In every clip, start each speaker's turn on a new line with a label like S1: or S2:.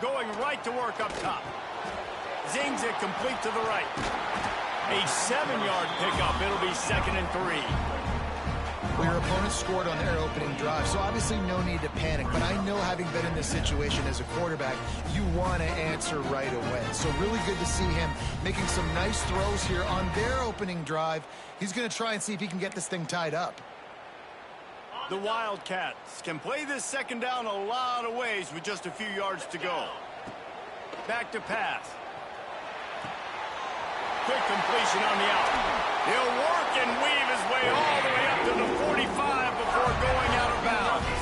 S1: going right to work up top. Zings it complete to the right. A 7-yard pickup. It'll be 2nd and 3.
S2: Well, your opponent scored on their opening drive, so obviously no need to panic. But I know, having been in this situation as a quarterback, you want to answer right away. So really good to see him making some nice throws here on their opening drive. He's going to try and see if he can get this thing tied up.
S1: The Wildcats can play this 2nd down a lot of ways with just a few yards to go. Back to pass. Quick completion on the out. He'll work and weave his way all the way up to the 45 before going out of bounds.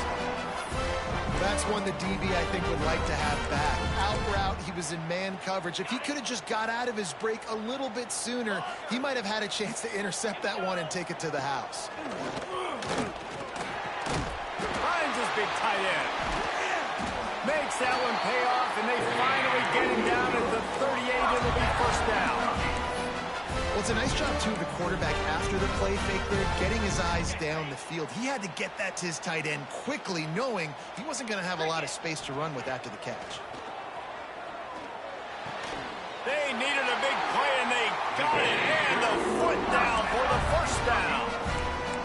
S2: That's one the DB, I think, would like to have back. Out route, he was in man coverage. If he could have just got out of his break a little bit sooner, he might have had a chance to intercept that one and take it to the house.
S1: Finds his big tight end. Makes that one pay off, and they finally get him down at the 38. It'll be 1st down.
S2: Well, it's a nice job, too, of the quarterback after the play fake there, getting his eyes down the field. He had to get that to his tight end quickly, knowing he wasn't going to have a lot of space to run with after the catch.
S1: They needed a big play, and they got it. And the foot down for the 1st down.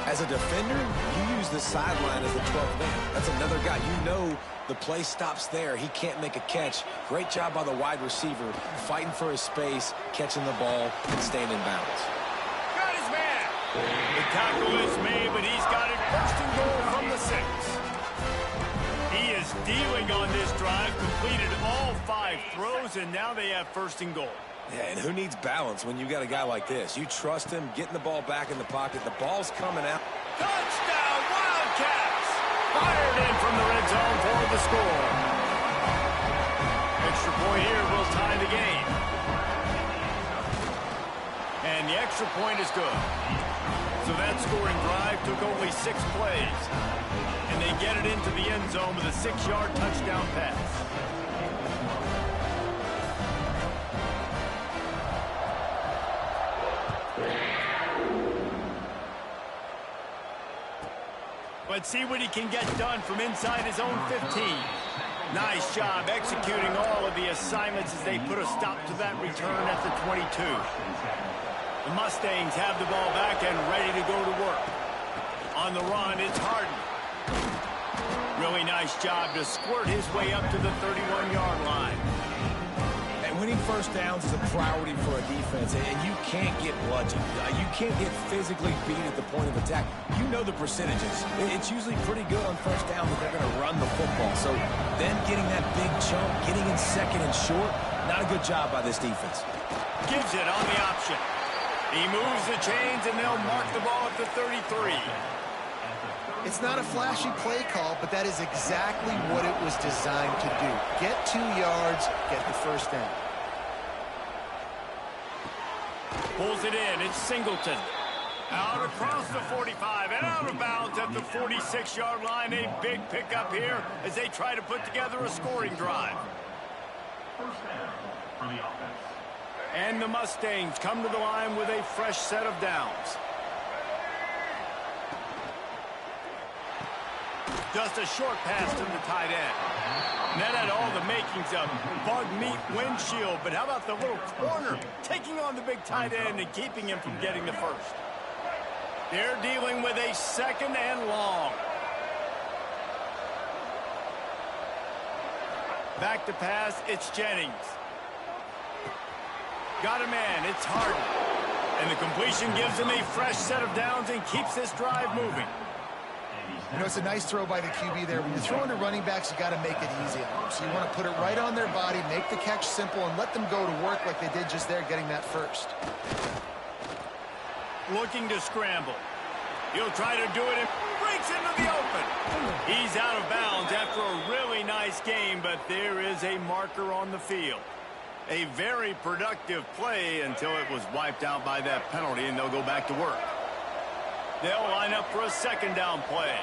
S3: As a defender, you use the sideline as the 12th man. That's another guy. You know the play stops there. He can't make a catch. Great job by the wide receiver, fighting for his space, catching the ball, and staying in bounds.
S1: Got his man. The tackle is made, but he's got it 1st and goal from the 6. He is dealing on this drive, completed all 5 throws, and now they have 1st and goal.
S3: Yeah, and who needs balance when you got a guy like this? You trust him, getting the ball back in the pocket. The ball's coming out.
S1: Touchdown, Wildcats! Fired in from the red zone for the score. Extra point here will tie the game. And the extra point is good. So that scoring drive took only 6 plays. And they get it into the end zone with a 6-yard touchdown pass. Let's see what he can get done from inside his own 15. Nice job executing all of the assignments as they put a stop to that return at the 22. The Mustangs have the ball back and ready to go to work. On the run, it's Harden. Really nice job to squirt his way up to the 31-yard line.
S3: Winning 1st downs is a priority for a defense, and you can't get bludgeoned. You can't get physically beat at the point of attack. You know the percentages. It's usually pretty good on 1st down that they're going to run the football. So then getting that big chunk, getting in 2nd and short, not a good job by this defense.
S1: Gives it on the option. He moves the chains, and they'll mark the ball at the 33.
S2: It's not a flashy play call, but that is exactly what it was designed to do. Get 2 yards, get the 1st down.
S1: Pulls it in. It's Singleton. Out across the 45 and out of bounds at the 46-yard line. A big pickup here as they try to put together a scoring drive.
S4: 1st down for the offense.
S1: And the Mustangs come to the line with a fresh set of downs. Just a short pass to the tight end. And that had all the makings of bug meat windshield, but how about the little corner taking on the big tight end and keeping him from getting the 1st? They're dealing with a 2nd and long. Back to pass, it's Jennings. Got a man, it's Harden. And the completion gives him a fresh set of downs and keeps this drive moving.
S2: You know, it's a nice throw by the QB there. When you're throwing to running backs, you got to make it easy on them. So you want to put it right on their body, make the catch simple, and let them go to work like they did just there, getting that 1st.
S1: Looking to scramble. He'll try to do it and breaks into the open. He's out of bounds after a really nice game, but there is a marker on the field. A very productive play until it was wiped out by that penalty, and they'll go back to work. They'll line up for a 2nd down play.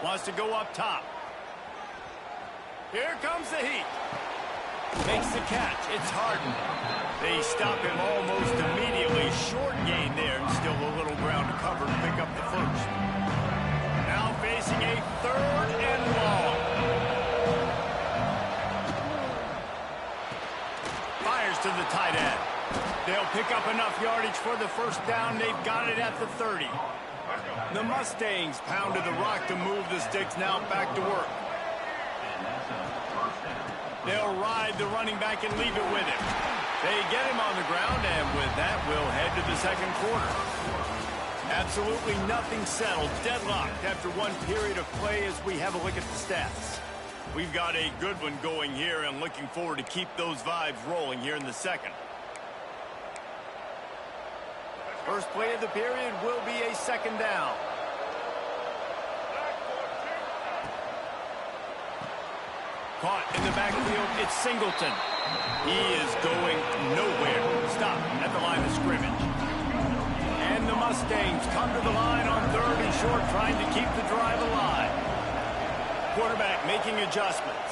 S1: Wants to go up top. Here comes the heat. Makes the catch. It's Harden. They stop him almost immediately. Short gain there, and still a little ground to cover to pick up the 1st. Now facing a 3rd and long. pick up enough yardage for the first down. They've got it at the 30. The Mustangs pounded the rock to move the sticks, now back to work. They'll ride the running back and leave it with him. They get him on the ground, and with that, we'll head to the second quarter. Absolutely nothing settled, deadlocked after one period of play as we have a look at the stats. We've got a good one going here and looking forward to keep those vibes rolling here in the second. First play of the period will be a second down. Caught in the backfield, it's Singleton. He is going nowhere. Stop at the line of scrimmage. And the Mustangs come to the line on 3rd and short, trying to keep the drive alive. Quarterback making adjustments.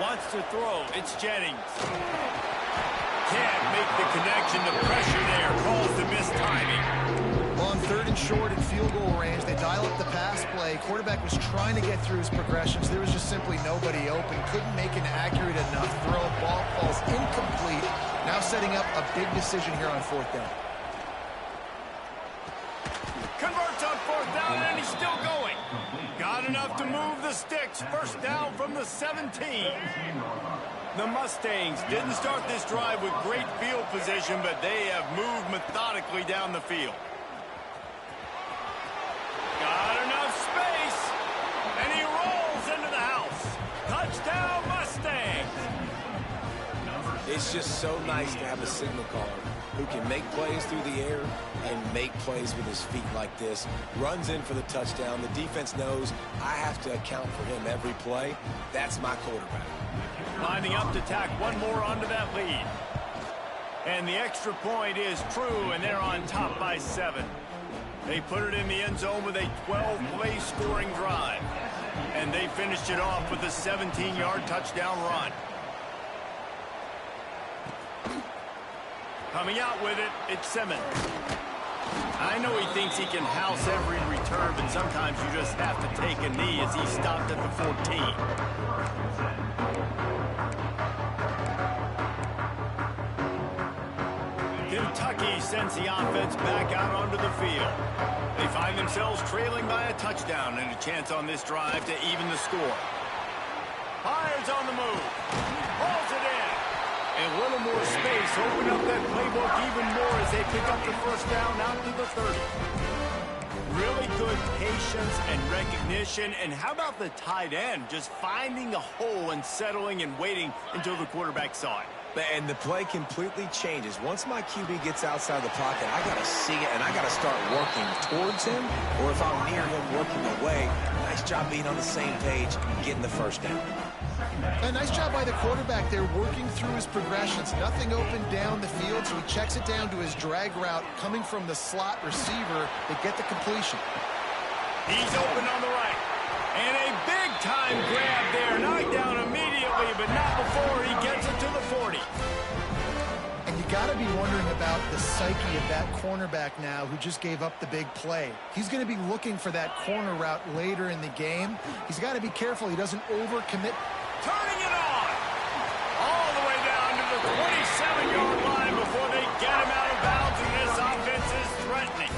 S1: Wants to throw. It's Jennings. Can't make the connection. The pressure there calls the missed timing.
S2: On 3rd and short and field goal range, they dial up the pass play. Quarterback was trying to get through his progressions. There was just simply nobody open. Couldn't make an accurate enough throw. Ball falls incomplete. Now setting up a big decision here on 4th down.
S1: Converts on 4th down, and he's still going. Got enough to move the sticks. First down from the 17. The Mustangs didn't start this drive with great field position, but they have moved methodically down the field. Got enough space, and he rolls into the house. Touchdown, Mustangs!
S3: It's just so nice to have a signal caller who can make plays through the air and make plays with his feet like this. Runs in for the touchdown. The defense knows I have to account for him every play. That's my quarterback.
S1: Lining up to tack one more onto that lead. And the extra point is true, and they're on top by 7. They put it in the end zone with a 12-play scoring drive. And they finished it off with a 17-yard touchdown run. Coming out with it, it's Simmons. I know he thinks he can house every return, but sometimes you just have to take a knee as he stopped at the 14. Kentucky sends the offense back out onto the field. They find themselves trailing by a touchdown and a chance on this drive to even the score. Fires on the move. Hauls it in. And a little more space. Open up that playbook even more as they pick up the first down out to the 30. Really good patience and recognition. And how about the tight end just finding the hole and settling and waiting until the quarterback saw it?
S3: And the play completely changes. Once my QB gets outside the pocket, I got to see it, and I got to start working towards him, or if I'm near him, working away. Nice job being on the same page, getting the first down.
S2: A nice job by the quarterback there, working through his progressions. Nothing open down the field, so he checks it down to his drag route coming from the slot receiver. They get the completion.
S1: He's open on the right. And a big-time grab there. Knocked down immediately, but not before he gets it to the 40.
S2: And you got to be wondering about the psyche of that cornerback now who just gave up the big play. He's going to be looking for that corner route later in the game. He's got to be careful he doesn't overcommit.
S1: Turning it on. All the way down to the 27-yard line before they get him out of bounds, and this offense is threatening.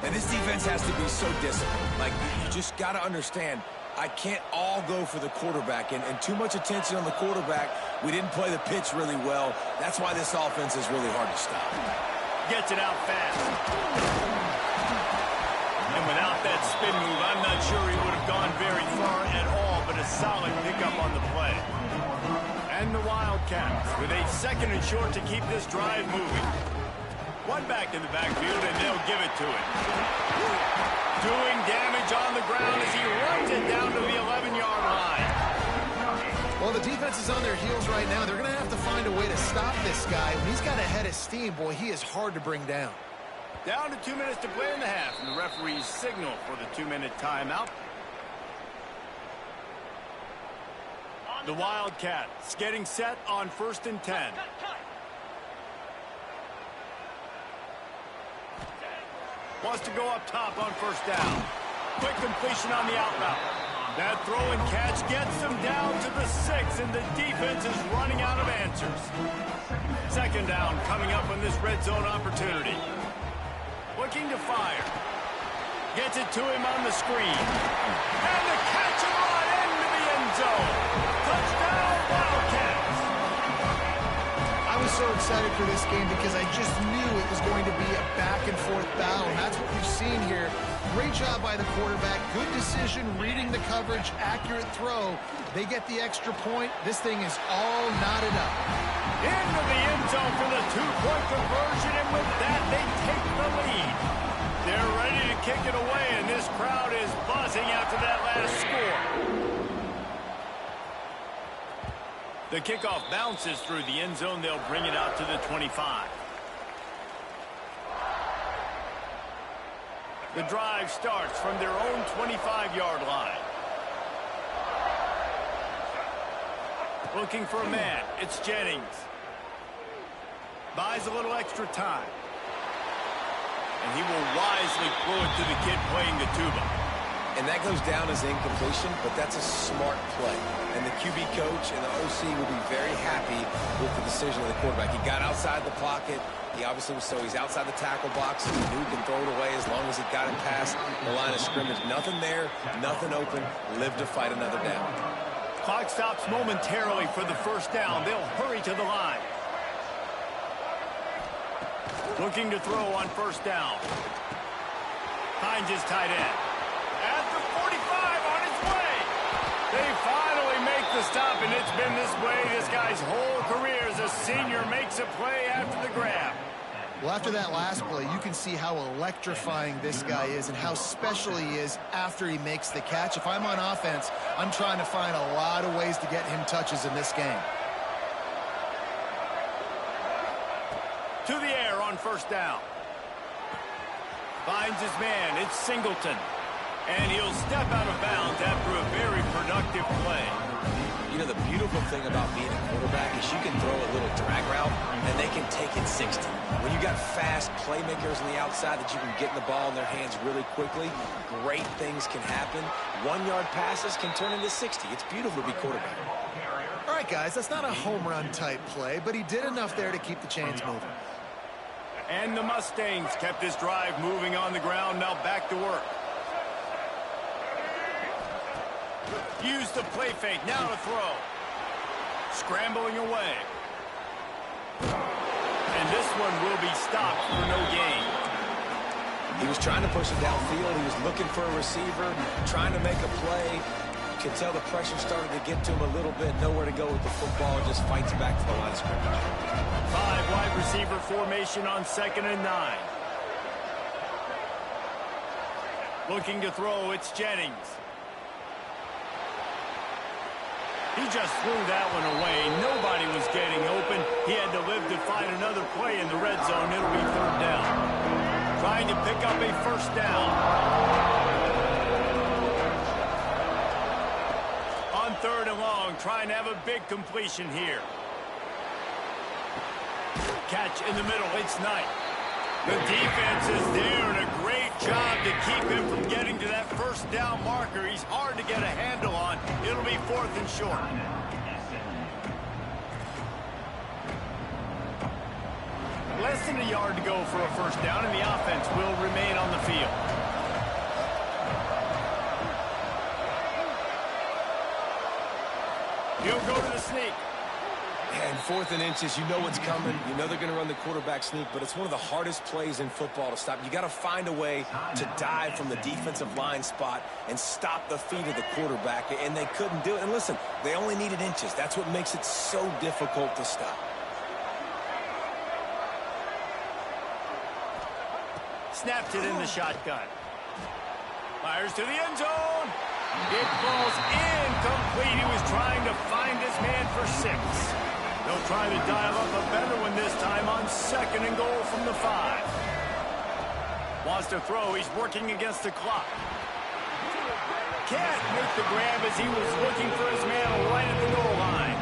S3: And this defense has to be so disciplined. Like, you just got to understand, I can't all go for the quarterback. And too much attention on the quarterback. We didn't play the pitch really well. That's why this offense is really hard to stop.
S1: Gets it out fast. And without that spin move, I'm not sure he would have gone very far at all, but a solid pickup on the play. And the Wildcats with a 2nd and short to keep this drive moving. One back in the backfield, and they'll give it to him. Doing damage on the ground as he runs it down to the 11-yard line.
S2: Well, the defense is on their heels right now. They're going to have to find a way to stop this guy. When he's got a head of steam, boy, he is hard to bring down.
S1: Down to 2 minutes to play in the half, and the referees signal for the 2-minute timeout. The Wildcats getting set on 1st and 10. Wants to go up top on 1st down. Quick completion on the out route. That throw and catch gets them down to the 6, and the defense is running out of answers. Second down coming up on this red zone opportunity. Looking to fire. Gets it to him on the screen. And the catch and run into the end zone. Touchdown, Wildcats.
S2: I was so excited for this game because I just knew it was going to be a back-and-forth battle. And that's what we've seen here. Great job by the quarterback. Good decision, reading the coverage, accurate throw. They get the extra point. This thing is all knotted up.
S1: Into the end zone for the two-point conversion, and with that, they take the lead. They're ready to kick it away, and this crowd is buzzing after that last score. The kickoff bounces through the end zone. They'll bring it out to the 25. The drive starts from their own 25-yard line. Looking for a man. It's Jennings. Buys a little extra time. And he will wisely throw it to the kid playing the tuba.
S3: And that goes down as incompletion, but that's a smart play. And the QB coach and the OC will be very happy with the decision of the quarterback. He got outside the pocket. He obviously was, so he's outside the tackle box. He knew he can throw it away as long as he got it past the line of scrimmage. Nothing there, nothing open. Live to fight another down.
S1: Clock stops momentarily for the first down. They'll hurry to the line. Looking to throw on first down. Finds his tight end. At the 45 on his way. They finally make the stop, and it's been this way this guy's whole career as a senior makes a play after the grab.
S2: Well, after that last play, you can see how electrifying this guy is and how special he is after he makes the catch. If I'm on offense, I'm trying to find a lot of ways to get him touches in this game.
S1: To the air on first down. Finds his man. It's Singleton. And he'll step out of bounds after a very productive play.
S3: You know, the beautiful thing about being a quarterback is you can throw a little drag route, and they can take it 60. When you got fast playmakers on the outside that you can get the ball in their hands really quickly, great things can happen. 1-yard passes can turn into 60. It's beautiful to be quarterback.
S2: All right, guys, that's not a home run type play, but he did enough there to keep the chains moving.
S1: And the Mustangs kept this drive moving on the ground. Now back to work. Use the play fake. Now to throw. Scrambling away. And this one will be stopped for no gain.
S3: He was trying to push it downfield. He was looking for a receiver, trying to make a play. You could tell the pressure started to get to him a little bit. Nowhere to go with the football. Just fights back to the line of scrimmage.
S1: 5 wide receiver formation on 2nd and 9. Looking to throw. It's Jennings. He just threw that one away. Nobody was getting open. He had to live to find another play in the red zone. It'll be 3rd down. Trying to pick up a first down. On 3rd and long, trying to have a big completion here. Catch in the middle. It's Knight. The defense is there, and a great job to keep him from getting to that first down marker. He's hard to get a handle on. It'll be 4th and short. Less than a yard to go for a first down, and the offense will remain on the field. He'll go to the sneak.
S3: And 4th and inches, you know what's coming. You know they're going to run the quarterback sneak, but it's one of the hardest plays in football to stop. You got to find a way to dive from the defensive line spot and stop the feet of the quarterback, and they couldn't do it. And listen, they only needed inches. That's what makes it so difficult to stop.
S1: Snaps it in the shotgun. Fires to the end zone. It falls incomplete. He was trying to find his man for 6. They'll try to dial up a better one this time on 2nd and goal from the 5. Wants to throw. He's working against the clock. Can't make the grab as he was looking for his man right at the goal line.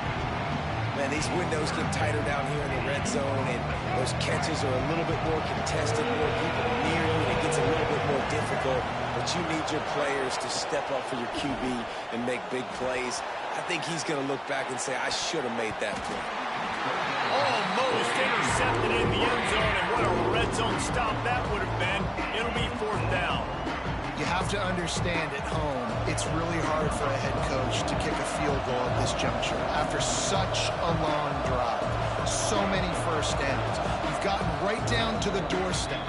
S3: Man, these windows get tighter down here in the red zone, and those catches are a little bit more contested, more people near you, and it gets a a little bit more difficult, but you need your players to step up for your QB and make big plays. I think he's going to look back and say, I should have made that play.
S1: Almost intercepted in the end zone, and what a red zone stop that would have been. It'll be 4th down.
S2: You have to understand at home, it's really hard for a head coach to kick a field goal at this juncture. After such a long drive, so many first downs, you've gotten right down to the doorstep.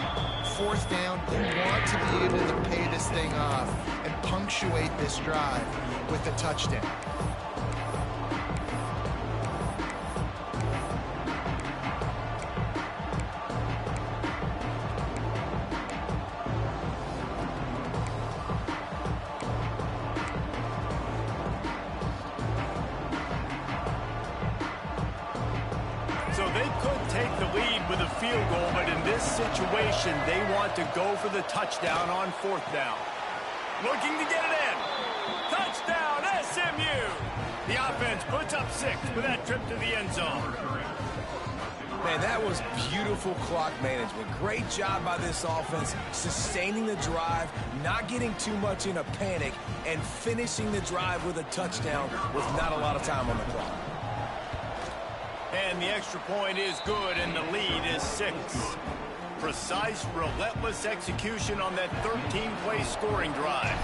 S2: 4th down, you want to be able to pay this thing off and punctuate this drive with a touchdown.
S1: So they could take the lead with a field goal, but in this situation, they want to go for the touchdown on 4th down. Looking to get it in. Touchdown, SMU! The offense puts up 6 with that trip to the end zone.
S3: Man, that was beautiful clock management. Great job by this offense, sustaining the drive, not getting too much in a panic, and finishing the drive with a touchdown with not a lot of time on the clock.
S1: And the extra point is good, and the lead is 6. Precise, relentless execution on that 13-play scoring drive.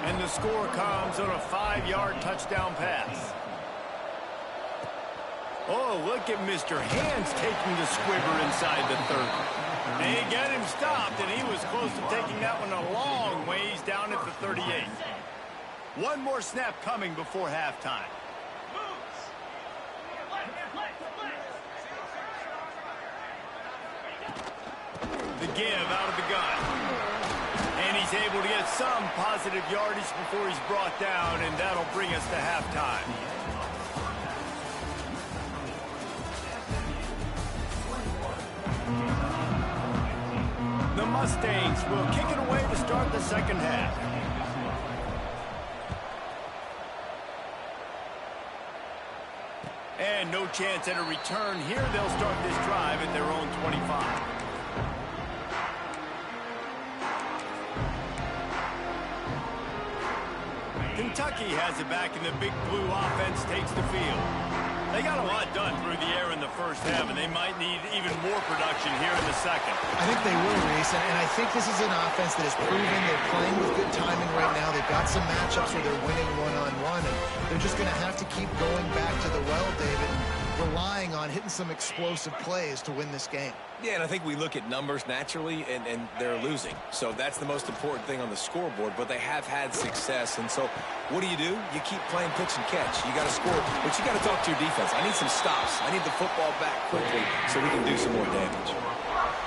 S1: And the score comes on a 5-yard touchdown pass. Oh, look at Mr. Hands taking the squibber inside the 30. They get him stopped, and he was close to taking that one a long ways down at the 38. One more snap coming before halftime. The give out of the gun. And he's able to get some positive yardage before he's brought down, and that'll bring us to halftime. The Mustangs will kick it away to start the second half. And no chance at a return here. They'll start this drive at their own 25. Kentucky has it back, and the Big Blue offense takes the field. They got a lot done through the air in the first half, and they might need even more production here in the second.
S2: I think they will, Reese, and I think this is an offense that has proven they're playing with good timing right now. They've got some matchups where they're winning one-on-one, and they're just going to have to keep going back to the well, David, relying on hitting some explosive plays to win this game.
S3: Yeah, and I think we look at numbers naturally, and they're losing. So that's the most important thing on the scoreboard, but they have had success. And so what do? You keep playing pitch and catch. You got to score, but you got to talk to your defense. I need some stops. I need the football back quickly so we can do some more damage.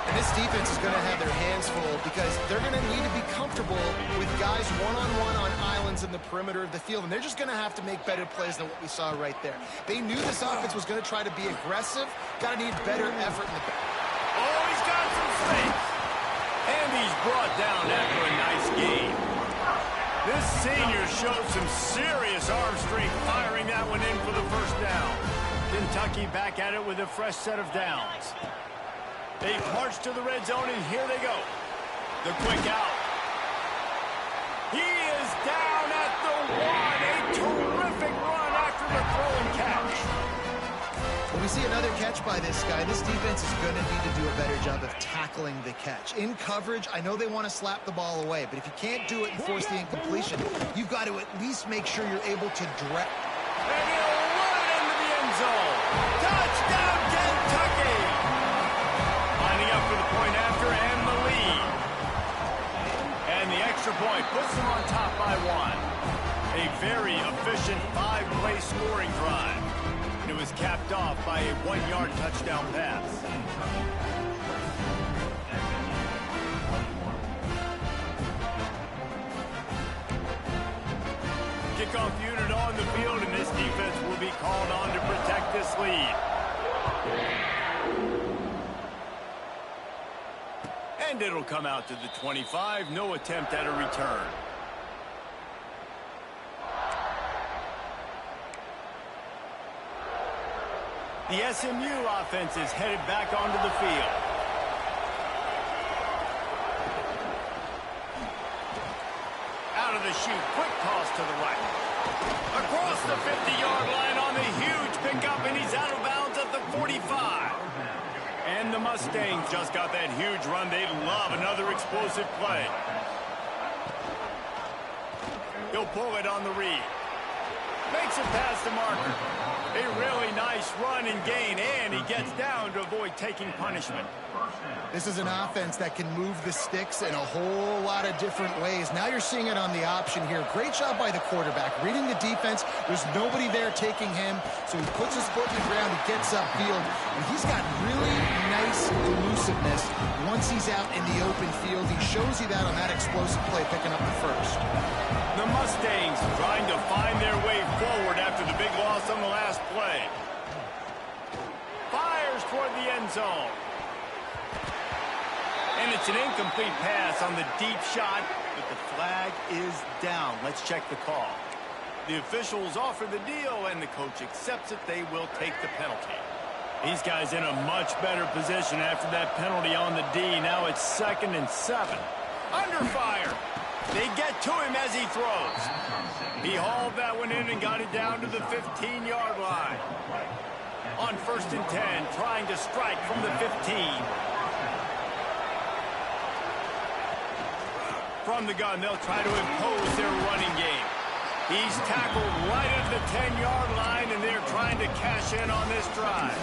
S2: And this defense is going to have their hands full because they're going to need to be comfortable with guys one-on-one on islands in the perimeter of the field, and they're just going to have to make better plays than what we saw right there. They knew this offense was going to try to be aggressive. Got to need better effort in the back.
S1: Oh, he's got some space. And he's brought down after a nice game. This senior showed some serious arm strength firing that one in for the first down. Kentucky back at it with a fresh set of downs. They march to the red zone, and here they go. The quick out. He is down at the 1. A terrific run after the throw and catch.
S2: When we see another catch by this guy, this defense is going to need to do a better job of tackling the catch. In coverage, I know they want to slap the ball away, but if you can't do it and force the incompletion, you've got to at least make sure you're able to direct.
S1: And he'll run it into the end zone. Touchdown, Kentucky! Lining up for the point after and the lead. And the extra point puts them on top by 1. A very efficient 5-play scoring drive. And it was capped off by a 1-yard touchdown pass. Kickoff unit on the field, and this defense will be called on to protect this lead. And it'll come out to the 25. No attempt at a return. The SMU offense is headed back onto the field. shoot. Quick toss to the right. Across the 50-yard line on the huge pickup, and he's out of bounds at the 45. And the Mustangs just got that huge run. They love another explosive play. He'll pull it on the read. Makes it past the marker. A really nice run and gain, and he gets down to avoid taking punishment.
S2: This is an offense that can move the sticks in a whole lot of different ways. Now you're seeing it on the option here. Great job by the quarterback. Reading the defense, there's nobody there taking him, so he puts his foot in the ground, he gets upfield, and he's got really nice elusiveness once he's out in the open field. He shows you that on that explosive play, picking up the first.
S1: The Mustangs trying to find their way forward after the big loss on the last play. Fires toward the end zone. And it's an incomplete pass on the deep shot, but the flag is down. Let's check the call. The officials offer the deal, and the coach accepts it. They will take the penalty. These guys in a much better position after that penalty on the D. Now it's 2nd and 7. Under fire. They get to him as he throws. He hauled that one in and got it down to the 15-yard line. On 1st and 10, trying to strike from the 15. From the gun, they'll try to impose their running game. He's tackled right at the 10-yard line, and they're trying to cash in on this drive.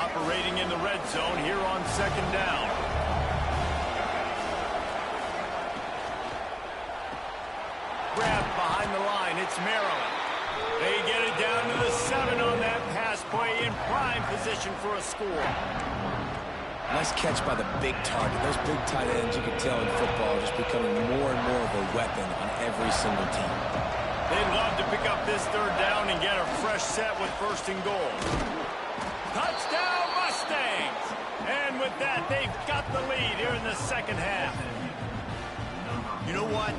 S1: Operating in the red zone here on 2nd down. Grabbed behind the line, it's Maryland. They get it down to the 7 on that pass play, in prime position for a score.
S3: Nice catch by the big target. Those big tight ends, you can tell in football, are just becoming more and more of a weapon on every single team.
S1: They'd love to pick up this 3rd down and get a fresh set with 1st and goal. Touchdown, Mustangs! And with that, they've got the lead here in the 2nd half. You know what?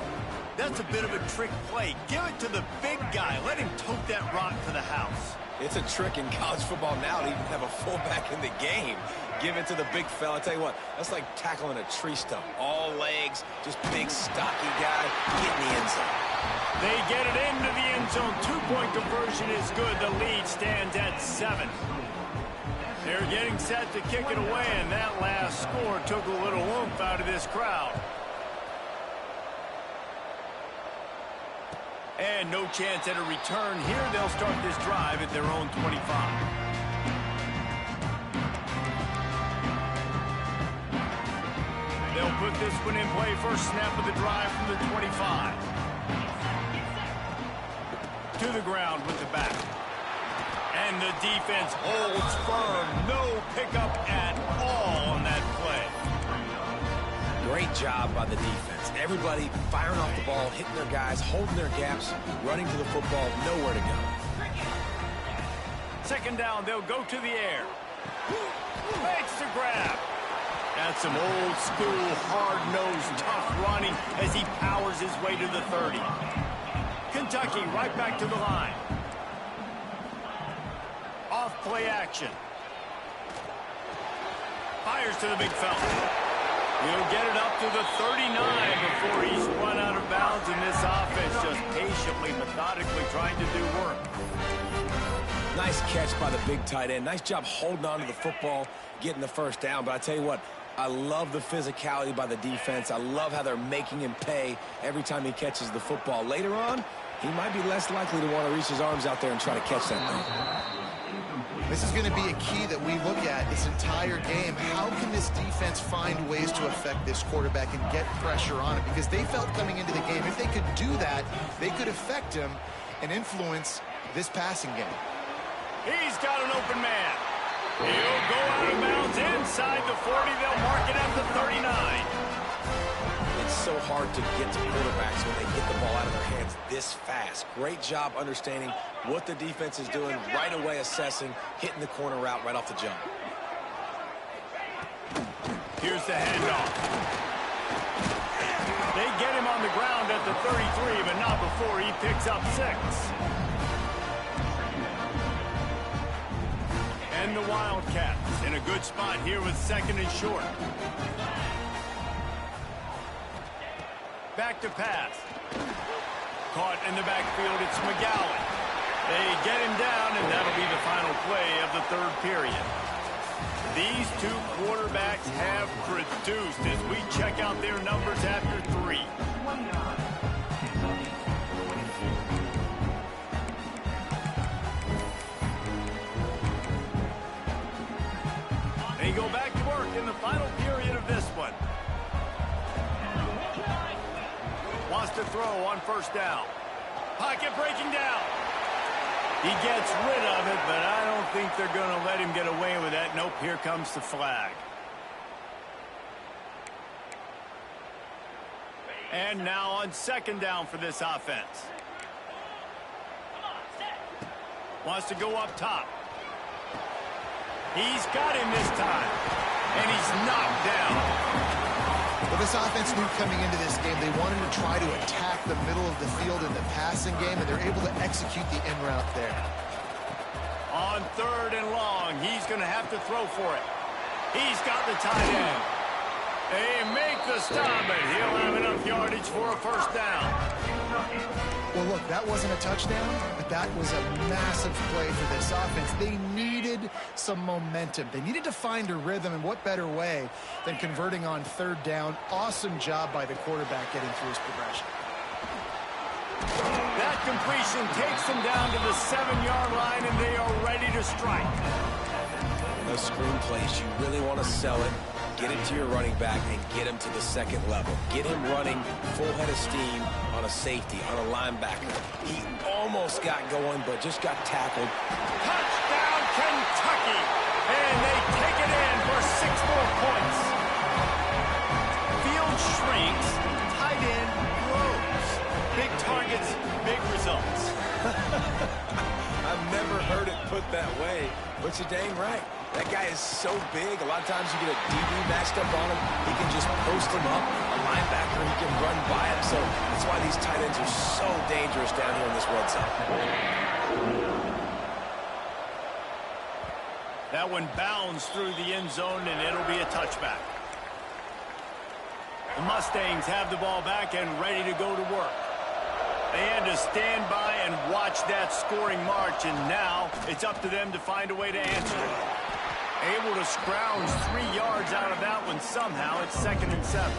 S1: That's a bit of a trick play. Give it to the big guy. Let him tote that rock to the house.
S3: It's a trick in college football now to even have a fullback in the game. Give it to the big fella. I'll tell you what, that's like tackling a tree stump. All legs, just big, stocky guy, get in the end zone.
S1: They get it into the end zone. 2-point conversion is good. The lead stands at 7. They're getting set to kick it away, and that last score took a little oomph out of this crowd. And no chance at a return here. They'll start this drive at their own 25. They'll put this one in play. First snap of the drive from the 25. To the ground with the back. And the defense holds firm. No pickup at all on that play.
S3: Great job by the defense. Everybody firing off the ball, hitting their guys, holding their gaps, running to the football, nowhere to go.
S1: 2nd down, they'll go to the air. Makes the grab. That's some old school, hard-nosed, tough running as he powers his way to the 30. Kentucky right back to the line. Off play action. Fires to the big fella. He'll get it up to the 39 before he's run out of bounds, and this offense just patiently, methodically trying to do work.
S3: Nice catch by the big tight end. Nice job holding on to the football, getting the 1st down. But I tell you what, I love the physicality by the defense. I love how they're making him pay every time he catches the football. Later on, he might be less likely to want to reach his arms out there and try to catch that thing.
S2: This is going to be a key that we look at this entire game. How can this defense find ways to affect this quarterback and get pressure on him? Because they felt coming into the game, if they could do that, they could affect him and influence this passing game.
S1: He's got an open man. He'll go out of bounds inside the 40. They'll mark it at the 39.
S3: It's so hard to get to quarterbacks when they get the ball out of their hands this fast. Great job understanding what the defense is doing, right away assessing, hitting the corner route right off the jump.
S1: Here's the handoff. They get him on the ground at the 33, but not before he picks up 6. And the Wildcats in a good spot here with 2nd and short. Back to pass. Caught in the backfield, it's McGowan. They get him down, and that'll be the final play of the third period. These two quarterbacks have produced as we check out their numbers after 3. They go back to work in the final period of this one. Wants to throw on first down. Pocket breaking down. He gets rid of it, but I don't think they're going to let him get away with that. Nope, here comes the flag. And now on second down for this offense. Wants to go up top. He's got him this time, and he's knocked down.
S2: Well, this offense knew coming into this game they wanted to try to attack the middle of the field in the passing game, and they're able to execute the in route there.
S1: On third and long, he's going to have to throw for it. He's got the tight end. They make the stop, but he'll have enough yardage for a first down.
S2: Well, look, that wasn't a touchdown, but that was a massive play for this offense. They needed some momentum. They needed to find a rhythm, and what better way than converting on third down. Awesome job by the quarterback getting through his progression.
S1: That completion takes them down to the 7-yard line, and they are ready to strike.
S3: Those screen plays, you really want to sell it. Get it to your running back and get him to the second level. Get him running full head of steam on a safety, on a linebacker. He almost got going, but just got tackled.
S1: Touchdown, Kentucky! And they take it in for 6 more points. Field shrinks, tight end grows. Big targets, big results.
S3: I've never heard it put that way, but you're dang right. That guy is so big. A lot of times you get a DB matched up on him. He can just post him up. A linebacker, he can run by him. So that's why these tight ends are so dangerous down here in this red zone.
S1: That one bounds through the end zone, and it'll be a touchback. The Mustangs have the ball back and ready to go to work. They had to stand by and watch that scoring march, and now it's up to them to find a way to answer it. Able to scrounge 3 yards out of that one somehow. It's 2nd and 7.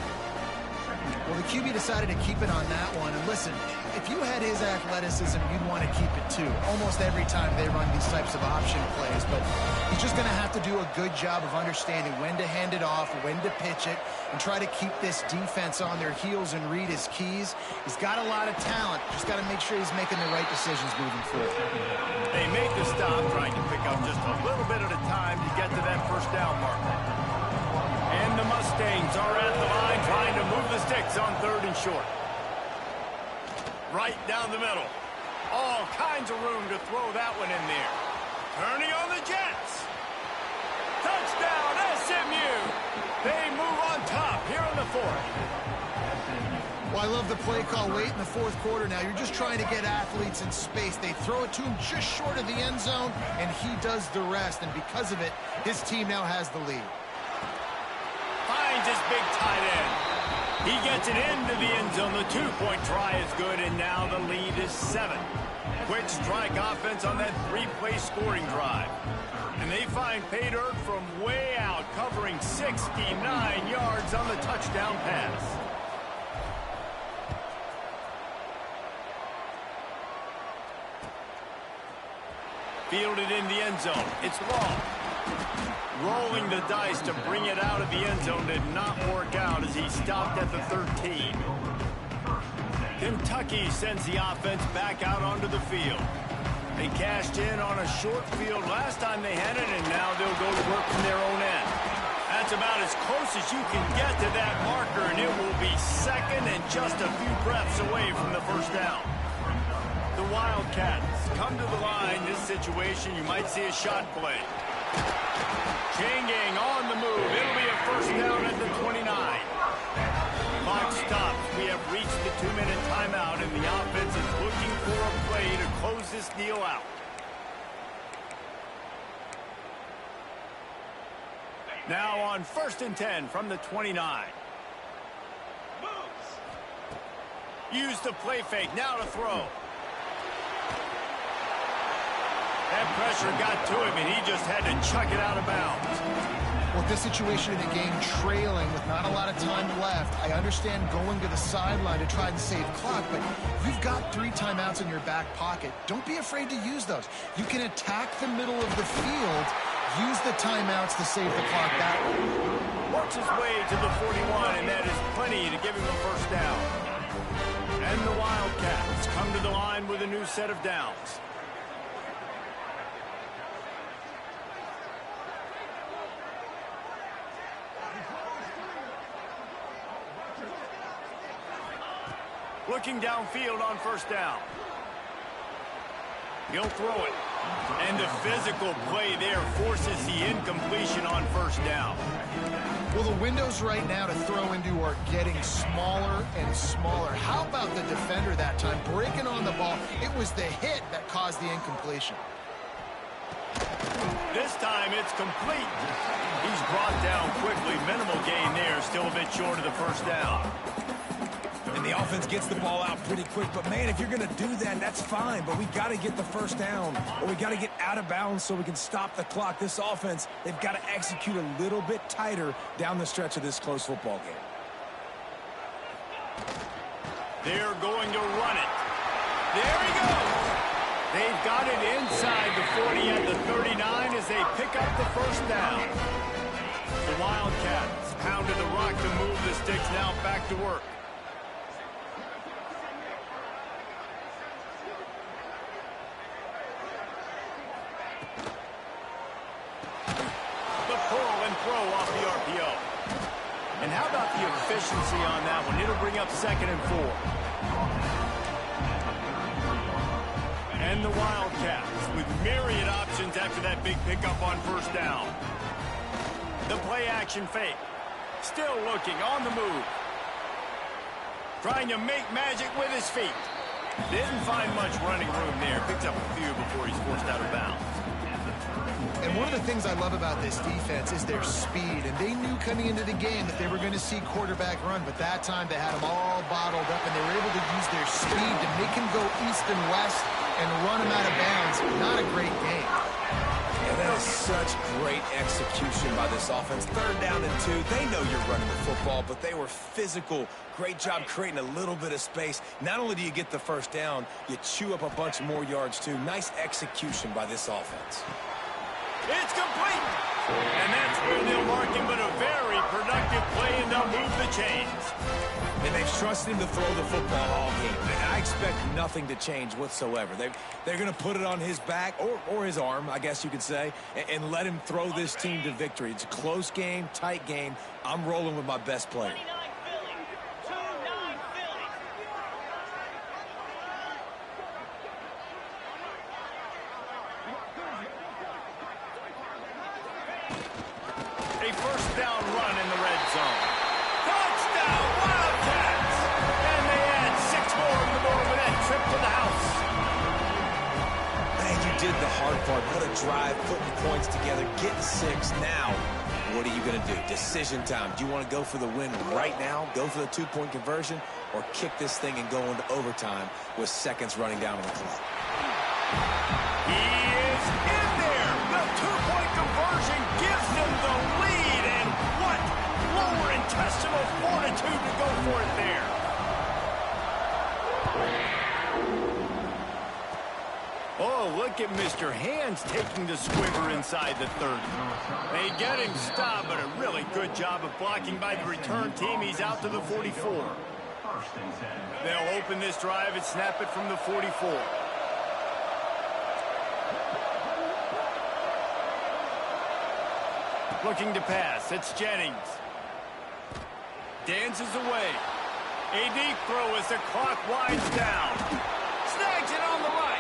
S2: Well, the QB decided to keep it on that one. And listen, if you had his athleticism, you'd want to keep it too. Almost every time they run these types of option plays. But he's just going to have to do a good job of understanding when to hand it off, when to pitch it, and try to keep this defense on their heels and read his keys. He's got a lot of talent. Just got to make sure he's making the right decisions moving forward.
S1: They make the stop, trying to pick up just a little bit at a time to get to that first down marker. And the Mustangs are at the line trying to move the sticks on 3rd and short. Right down the middle. All kinds of room to throw that one in there. Turning on the Jets. Touchdown, SMU. They move on top here in the 4th.
S2: Well, I love the play call late in the 4th quarter now. You're just trying to get athletes in space. They throw it to him just short of the end zone, and he does the rest. And because of it, his team now has the lead.
S1: Finds his big tight end. He gets it into the end zone. The 2-point try is good, and now the lead is 7. Quick strike offense on that 3-play scoring drive. And they find pay dirt from way out, covering 69 yards on the touchdown pass. Fielded in the end zone. It's long. Rolling the dice to bring it out of the end zone did not work out as he stopped at the 13. Kentucky sends the offense back out onto the field. They cashed in on a short field last time they had it, and now they'll go to work from their own end. That's about as close as you can get to that marker, and it will be 2nd and just a few breaths away from the first down. The Wildcats come to the line. This situation, you might see a shot play. Changing on the move. It'll be a first down at the 29. Clock stops. We have reached the 2-minute timeout, and the offense is looking for a play to close this deal out. Now on 1st and 10 from the 29. Use the play fake. Now to throw. That pressure got to him, and he just had to chuck it out of bounds.
S2: Well, this situation in the game, trailing with not a lot of time left, I understand going to the sideline to try and save clock, but you've got 3 timeouts in your back pocket. Don't be afraid to use those. You can attack the middle of the field, use the timeouts to save the clock that way.
S1: Works his way to the 41, and that is plenty to give him a first down. And the Wildcats come to the line with a new set of downs. Looking downfield on first down. He'll throw it. And the physical play there forces the incompletion on first down.
S2: Well, the windows right now to throw into are getting smaller and smaller. How about the defender that time breaking on the ball? It was the hit that caused the incompletion.
S1: This time it's complete. He's brought down quickly. Minimal gain there. Still a bit short of the first down.
S3: And the offense gets the ball out pretty quick. But, man, if you're going to do that, that's fine. But we got to get the first down, or we got to get out of bounds so we can stop the clock. This offense, they've got to execute a little bit tighter down the stretch of this close football game.
S1: They're going to run it. There he goes. They've got it inside the 40 at the 39 as they pick up the first down. The Wildcats pounded the rock to move the sticks. Now back to work. Off the RPO. And how about the efficiency on that one? It'll bring up 2nd and 4. And the Wildcats with myriad options after that big pickup on first down. The play action fake. Still looking on the move. Trying to make magic with his feet. Didn't find much running room there. Picks up a few before he's forced out of bounds.
S2: And one of the things I love about this defense is their speed. And they knew coming into the game that they were going to see quarterback run. But that time they had them all bottled up, and they were able to use their speed to make him go east and west and run him out of bounds. Not a great game.
S3: Yeah, that is such great execution by this offense. 3rd down and 2. They know you're running the football, but they were physical. Great job creating a little bit of space. Not only do you get the first down, you chew up a bunch more yards, too. Nice execution by this offense.
S1: It's complete. And that's where they'll mark him, but a very productive play, and they'll move the chains.
S3: And they've trusted him to throw the football all game. I expect nothing to change whatsoever. They're going to put it on his back, or his arm, I guess you could say, and let him throw this team to victory. It's a close game, tight game. I'm rolling with my best player.
S1: A first down run in the red zone. Touchdown, Wildcats! And they add 6 more to the board with that trip to the house.
S3: Man, you did the hard part. Put a drive, putting points together, getting 6. Now, what are you going to do? Decision time. Do you want to go for the win right now, go for the 2-point conversion, or kick this thing and go into overtime with seconds running down on the clock?
S1: He is in there. The 2-point conversion gives them the lead. And what lower intestinal fortitude to go for it there. Oh, look at Mr. Hands taking the squibber inside the 30. They get him stopped, but a really good job of blocking by the return team. He's out to the 44. They'll open this drive and snap it from the 44. Looking to pass. It's Jennings. Dances away. A deep throw as the clock winds down. Snags it on the right.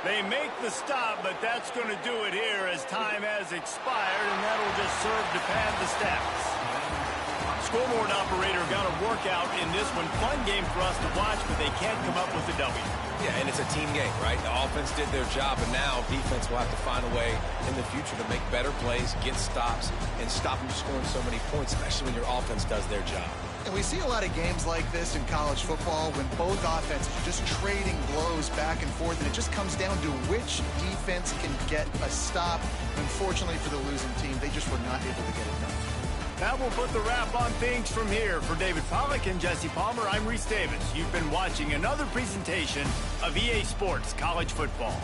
S1: They make the stop, but that's going to do it here as time has expired, and that'll just serve to pad the stats. Scoreboard operator got a workout in this one. Fun game for us to watch, but they can't come up with a W.
S3: Yeah, and it's a team game, right? The offense did their job, and now defense will have to find a way in the future to make better plays, get stops, and stop them from scoring so many points, especially when your offense does their job.
S2: And we see a lot of games like this in college football when both offenses are just trading blows back and forth, and it just comes down to which defense can get a stop. Unfortunately for the losing team, they just were not able to get it done.
S1: That will put the wrap on things from here. For David Pollack and Jesse Palmer, I'm Reese Davis. You've been watching another presentation of EA Sports College Football.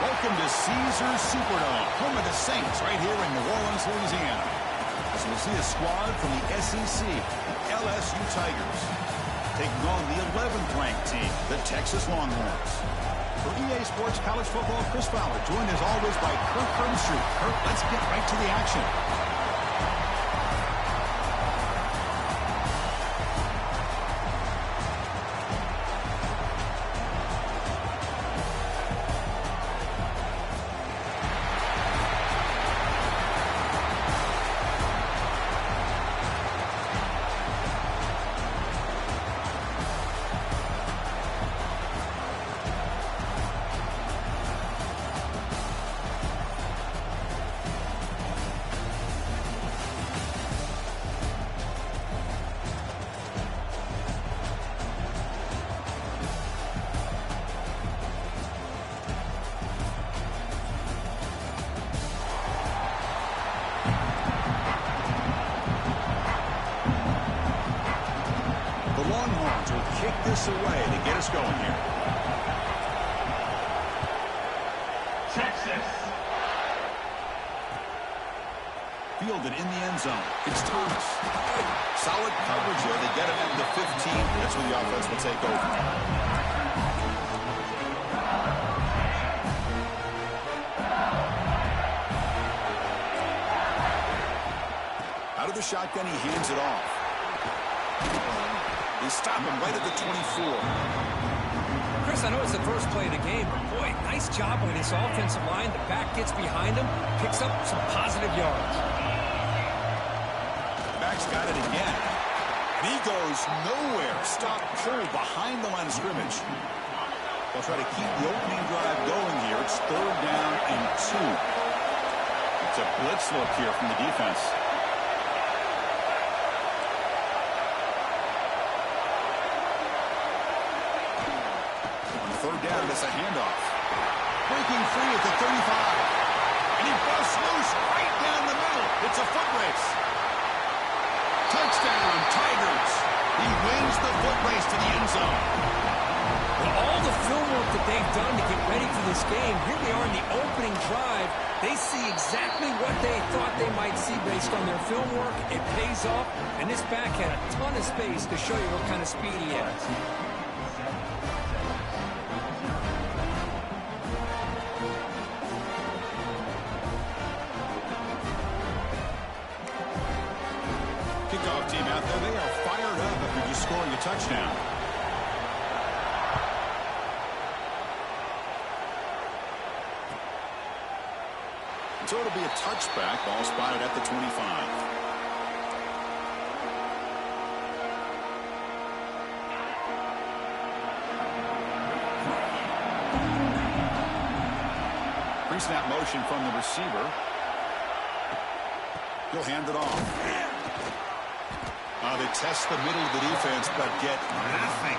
S5: Welcome to Caesars Superdome, home of the Saints, right here in New Orleans, Louisiana. As we'll see a squad from the SEC, LSU Tigers, taking on the 11th ranked team, the Texas Longhorns. For EA Sports College Football, Chris Fowler, joined as always by Kirk Herbstreit. Kirk, let's get right to the action. Kick this away to get us going here.
S4: Texas.
S5: Fielded in the end zone. It's Thomas. Solid coverage there. They get him at the 15. That's where the offense will take over. Out of the shotgun, he hands it off. They stop him right at the 24.
S6: Chris, I know it's the first play of the game, but boy, nice job on this offensive line. The back gets behind him, picks up some positive yards.
S5: Back's got it again. And he goes nowhere. Stop pull behind the line of scrimmage. They'll try to keep the opening drive going here. It's 3rd down and 2. It's a blitz look here from the defense. Down, it's a handoff. Breaking free at the 35. And he busts loose right down the middle. It's a foot race. Touchdown, Tigers. He wins the foot race to the end zone.
S6: Well, all the film work that they've done to get ready for this game, here they are in the opening drive. They see exactly what they thought they might see based on their film work. It pays off, and this back had a ton of space to show you what kind of speed he has.
S5: Kickoff team out there, they are fired up after just scoring a touchdown. So it'll be a touchback, ball spotted at the 25. Pre-snap motion from the receiver. He'll hand it off. They test the middle of the defense, but get nothing.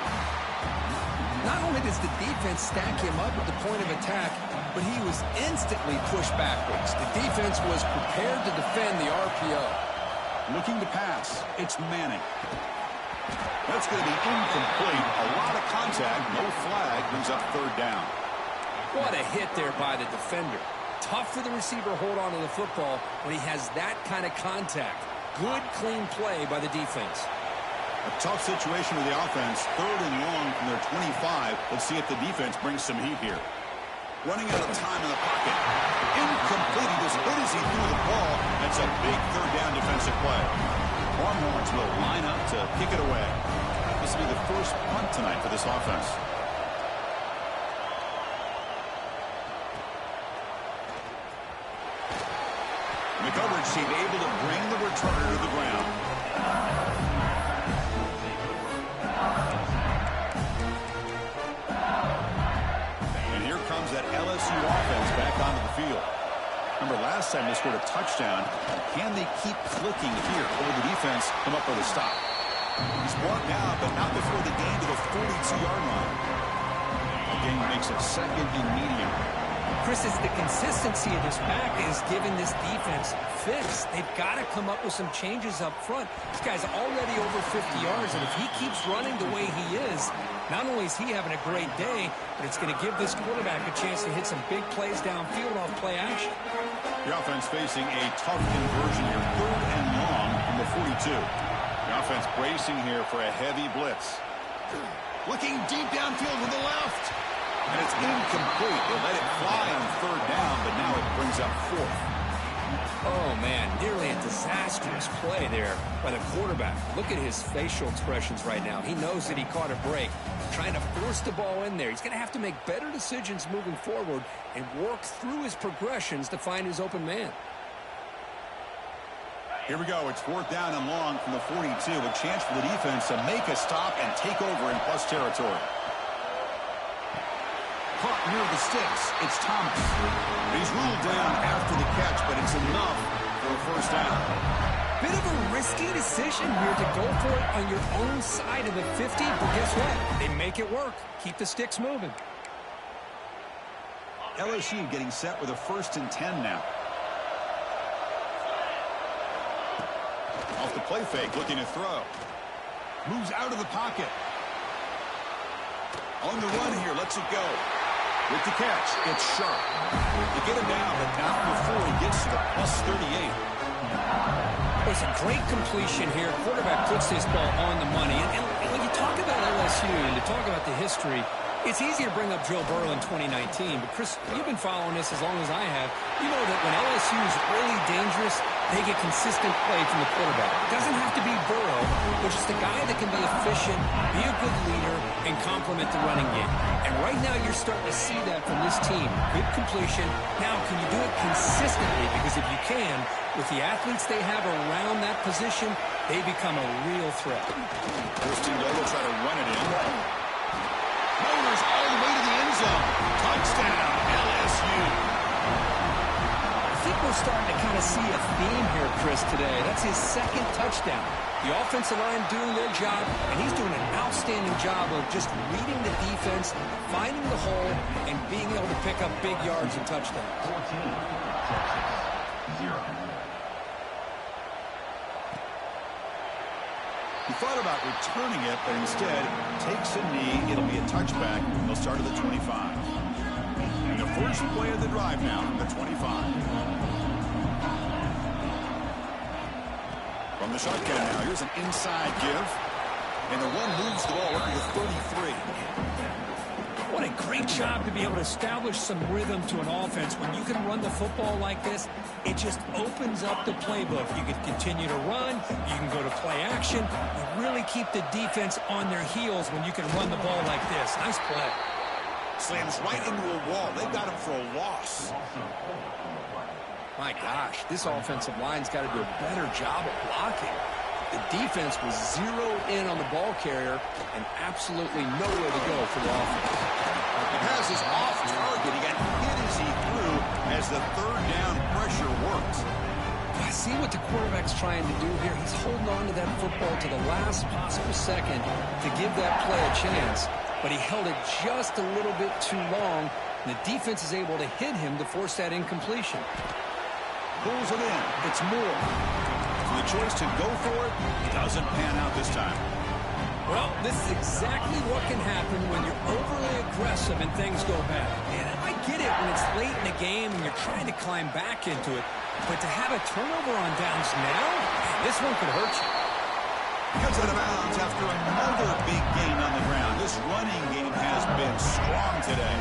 S6: Not only does the defense stack him up at the point of attack, but he was instantly pushed backwards. The defense was prepared to defend the RPO.
S5: Looking to pass. It's Manning. That's going to be incomplete. A lot of contact. No flag. Brings up 3rd down.
S6: What a hit there by the defender. Tough for the receiver to hold on to the football when he has that kind of contact. Good, clean play by the defense.
S5: A tough situation with the offense. 3rd and long from their 25. Let's see if the defense brings some heat here. Running out of time in the pocket. Incomplete. He was hit as he threw the ball. That's a big 3rd down defensive play. Longhorns will line up to kick it away. This will be the first punt tonight for this offense. The coverage team able to bring the returner to the ground. And here comes that LSU offense back onto the field. Remember, last time they scored a touchdown. Can they keep clicking here? Or will the defense come up with a stop? He's brought down, but not before the gain to the 42-yard line. The game makes it 2nd and medium.
S6: Chris, it's the consistency of this back is giving this defense fits. They've got to come up with some changes up front. This guy's already over 50 yards, and if he keeps running the way he is, not only is he having a great day, but it's going to give this quarterback a chance to hit some big plays downfield off play action.
S5: The offense facing a tough conversion here, 3rd and long from the 42. The offense bracing here for a heavy blitz. Looking deep downfield to the left. And it's incomplete. They let it fly on 3rd down, but now it brings up 4th.
S6: Oh, man, nearly a disastrous play there by the quarterback. Look at his facial expressions right now. He knows that he caught a break, trying to force the ball in there. He's going to have to make better decisions moving forward and work through his progressions to find his open man.
S5: Here we go. It's 4th down and long from the 42. A chance for the defense to make a stop and take over in plus territory. Caught near the sticks. It's Thomas. He's ruled down after the catch, but it's enough for a 1st down.
S6: Bit of a risky decision here to go for it on your own side of the 50, but guess what? They make it work. Keep the sticks moving.
S5: LSU getting set with a 1st and 10 now. Off the play fake, looking to throw. Moves out of the pocket. On the run here, lets it go. With the catch, it's Sharp. To get him down, but not before he gets to the plus 38.
S6: It's a great completion here. Quarterback puts this ball on the money. And when you talk about LSU and you talk about the history, it's easy to bring up Joe Burrow in 2019. But, Chris, you've been following this as long as I have. You know that when LSU is really dangerous, they get consistent play from the quarterback. It doesn't have to be Burrow, but just a guy that can be efficient, be a good leader, and complement the running game. And right now you're starting to see that from this team. Good completion. Now, can you do it consistently? Because if you can, with the athletes they have around that position, they become a real threat.
S5: First and goal, they'll try to run it in. Motors all the way to the end zone. Touchdown, LSU.
S6: I think we're starting to kind of see a theme here, Chris, today. That's his 2nd touchdown. The offensive line doing their job, and he's doing an outstanding job of just reading the defense, finding the hole, and being able to pick up big yards and touchdowns.
S4: 0.
S5: He thought about returning it, but instead takes a knee. It'll be a touchback. They'll start at the 25. And the first play of the drive now from the 25. From the shotgun now, here's an inside give. And the one moves the ball up to the 33.
S6: What a great job to be able to establish some rhythm to an offense. When you can run the football like this, it just opens up the playbook. You can continue to run. You can go to play action. You really keep the defense on their heels when you can run the ball like this. Nice play.
S5: Slams right into a wall. They got him for a loss.
S6: My gosh, this offensive line's got to do a better job of blocking. The defense was zeroed in on the ball carrier and absolutely nowhere to go for the offense.
S5: The pass is off target. He got hit as he threw as the 3rd down pressure worked.
S6: I see what the quarterback's trying to do here. He's holding on to that football to the last possible second to give that play a chance, but he held it just a little bit too long, and the defense is able to hit him to force that incompletion.
S5: Pulls it in. It's Moore. The choice to go for it doesn't pan out this time.
S6: Well, this is exactly what can happen when you're overly aggressive and things go bad. And I get it when it's late in the game and you're trying to climb back into it. But to have a turnover on downs now, this one could hurt you.
S5: Cuts out of bounds after another big gain on the ground. This running game has been strong today.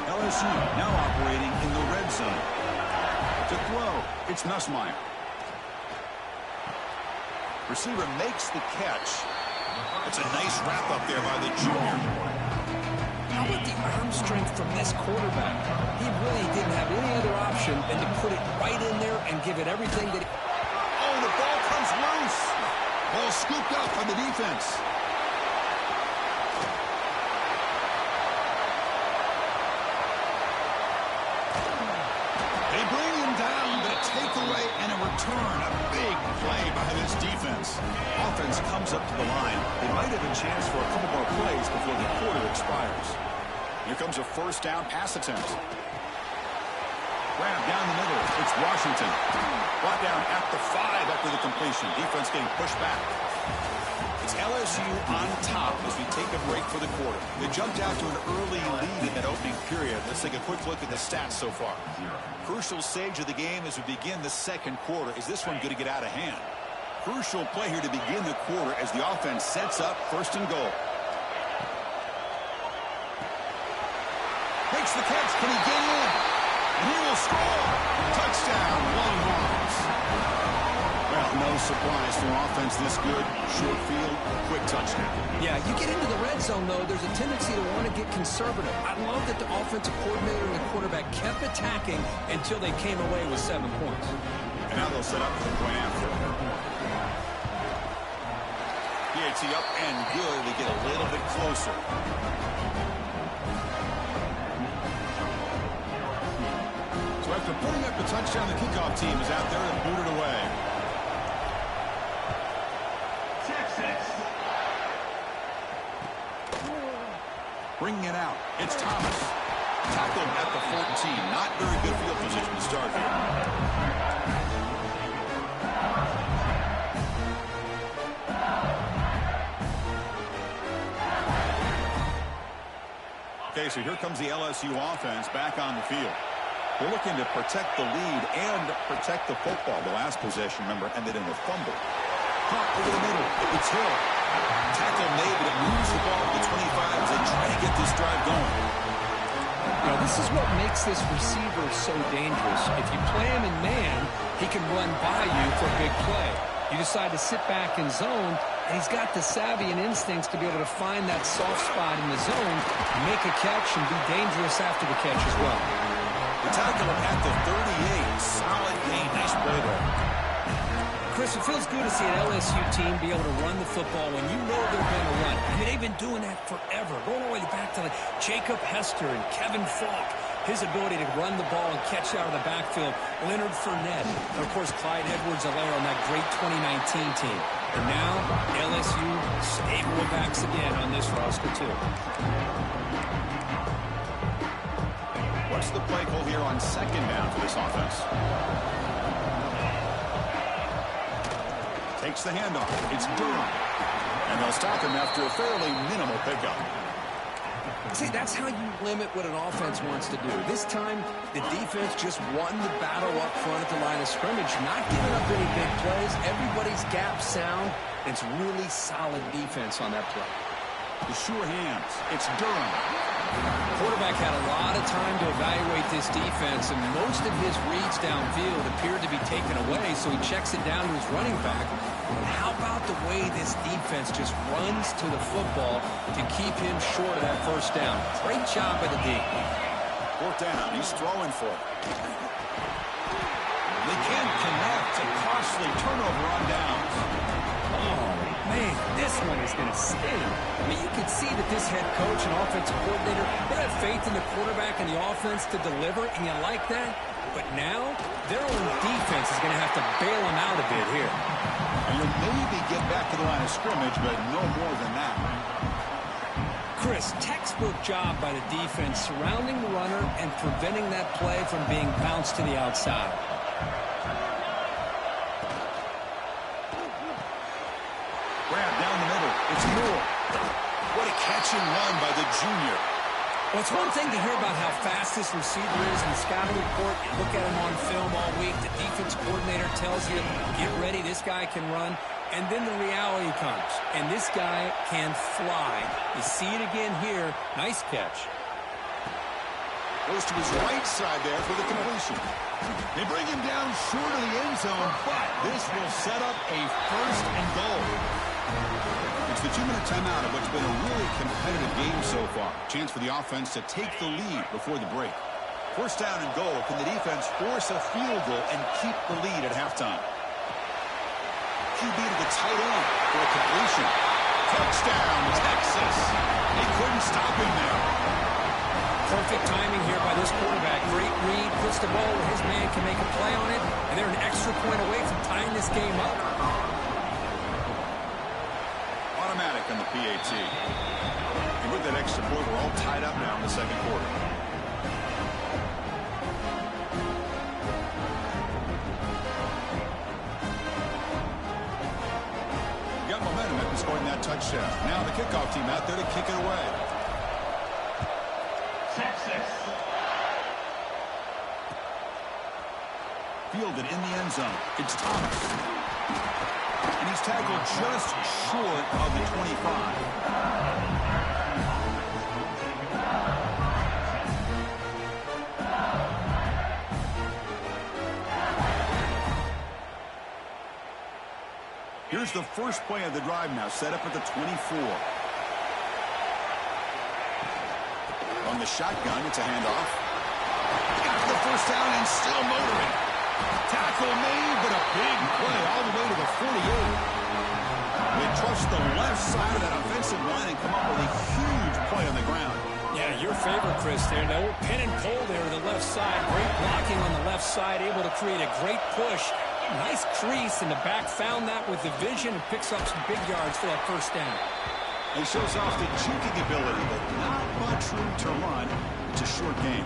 S5: LSU now operating in the red zone. To throw, it's Nussmeier. Receiver makes the catch. It's a nice wrap up there by the junior.
S6: How about the arm strength from this quarterback? He really didn't have any other option than to put it right in there and give it everything that he...
S5: Oh, the ball comes loose. Ball scooped up on the defense. They bring him down, but a takeaway and a return. A big play by this defense. Offense comes up to the line. They might have a chance for a couple more plays before the quarter expires. Here comes a 1st down pass attempt. Grab down the middle. It's Washington. Brought down at the 5 after the completion. Defense getting pushed back. It's LSU on top as we take a break for the quarter. They jumped out to an early lead in that opening period. Let's take a quick look at the stats so far. Crucial stage of the game as we begin the second quarter. Is this one going to get out of hand? Crucial play here to begin the quarter as the offense sets up first and goal. Makes the catch. Can he get in? And he will score. Touchdown, Longhorns. Well, no surprise for offense this good. Short field, quick touchdown.
S6: Yeah, you get into the red zone, though, there's a tendency to want to get conservative. I love that the offensive coordinator and the quarterback kept attacking until they came away with 7 points.
S5: And now they'll set up for the point after. PAT up and good. We get a little bit closer. So after putting up the touchdown, the kickoff team is out there to boot it away. Bringing it out. It's Thomas. Tackled at the 14. Not very good field position to start here. Okay, so here comes the LSU offense back on the field. They're looking to protect the lead and protect the football. The last possession, remember, ended in a fumble. Pop over the middle. It's Hill. Tackle made, but it moves the ball to the 25 as they try to get this drive going.
S6: Now, this is what makes this receiver so dangerous. If you play him in man, he can run by you for a big play. You decide to sit back in zone, and he's got the savvy and instincts to be able to find that soft spot in the zone, make a catch, and be dangerous after the catch as well.
S5: The tackle at the 38. Solid game. Nice play there.
S6: Chris, it feels good to see an LSU team be able to run the football when you know they're going to run. I mean, they've been doing that forever, going all the way back to Jacob Hester and Kevin Falk. His ability to run the ball and catch out of the backfield. Leonard Fournette. And, of course, Clyde Edwards-Helaire on that great 2019 team. And now, LSU stable backs again on this roster, too.
S5: What's the play call here on second down for this offense? Takes the handoff. It's Durham. And they'll stop him after a fairly minimal pickup.
S6: See, that's how you limit what an offense wants to do. This time, the defense just won the battle up front at the line of scrimmage, not giving up any big plays. Everybody's gap sound. It's really solid defense on that play.
S5: The sure hands. It's Durham.
S6: Quarterback had a lot of time to evaluate this defense, and most of his reads downfield appeared to be taken away, so he checks it down to his running back. And how about the way this defense just runs to the football to keep him short of that first down? Great job by the D.
S5: Fourth down. He's throwing for it. They can't connect. A costly turnover on downs.
S6: Oh, man, this one is going to sting. I mean, you can see that this head coach and offensive coordinator, they have faith in the quarterback and the offense to deliver, and you like that. But now, their own defense is going to have to bail them out a bit here.
S5: And you'll maybe get back to the line of scrimmage, but no more than that.
S6: Chris, textbook job by the defense surrounding the runner and preventing that play from being bounced to the outside.
S5: Grab down the middle. It's Moore. What a catch and run by the junior.
S6: Well, it's one thing to hear about how fast this receiver is in the scouting report. You look at him on film all week. The defense coordinator tells you, get ready, this guy can run. And then the reality comes. And this guy can fly. You see it again here. Nice catch.
S5: Goes to his right side there for the completion. They bring him down short of the end zone, but this will set up a first and goal. It's the 2-minute timeout of what's been a really competitive game so far. Chance for the offense to take the lead before the break. First down and goal. Can the defense force a field goal and keep the lead at halftime? QB to the tight end for a completion. Touchdown, Texas. They couldn't stop him there.
S6: Perfect timing here by this quarterback. Great read, puts the ball where his man can make a play on it, and they're an extra point away from tying this game up.
S5: Automatic on the PAT. And with that extra point, we're all tied up now in the second quarter. that touchdown. Now the kickoff team out there to kick it away.
S4: Texas.
S5: Fielded in the end zone. It's Thomas. And he's tackled just short of the 25. Here's the first play of the drive now, set up at the 24. On the shotgun, it's a handoff. Got the first down and still motoring. Tackle made, but a big play all the way to the 48. They trust the left side of that offensive line and come up with a huge play on the ground.
S6: Yeah, your favorite, Chris, there. No pin and pull there to the left side. Great blocking on the left side, able to create a great push. Nice crease, and the back found that with the vision and picks up some big yards for that first down.
S5: He shows off the juking ability, but not much room to run. It's a short game.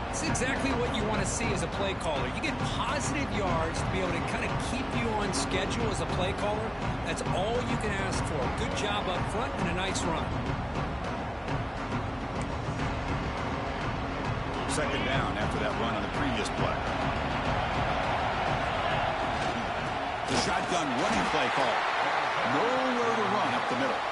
S6: It's exactly what you want to see as a play caller. You get positive yards to be able to kind of keep you on schedule as a play caller. That's all you can ask for. Good job up front and a nice run.
S5: Second down after that run on the previous play. The shotgun running play call. Nowhere to run up the middle.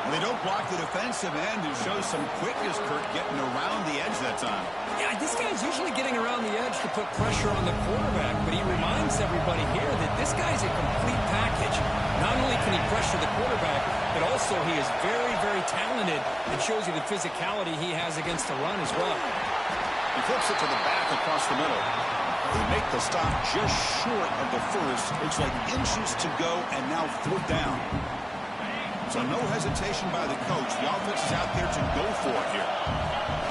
S5: And they don't block the defensive end, who shows some quickness, Kurt, getting around the edge that time.
S6: Yeah, this guy's usually getting around the edge to put pressure on the quarterback, but he reminds everybody here that this guy's a complete package. Not only can he pressure the quarterback, but also he is very, very talented and shows you the physicality he has against the run as well.
S5: He flips it to the back across the middle. They make the stop just short of the first. Looks like inches to go, and now fourth down. So no hesitation by the coach. The offense is out there to go for it here.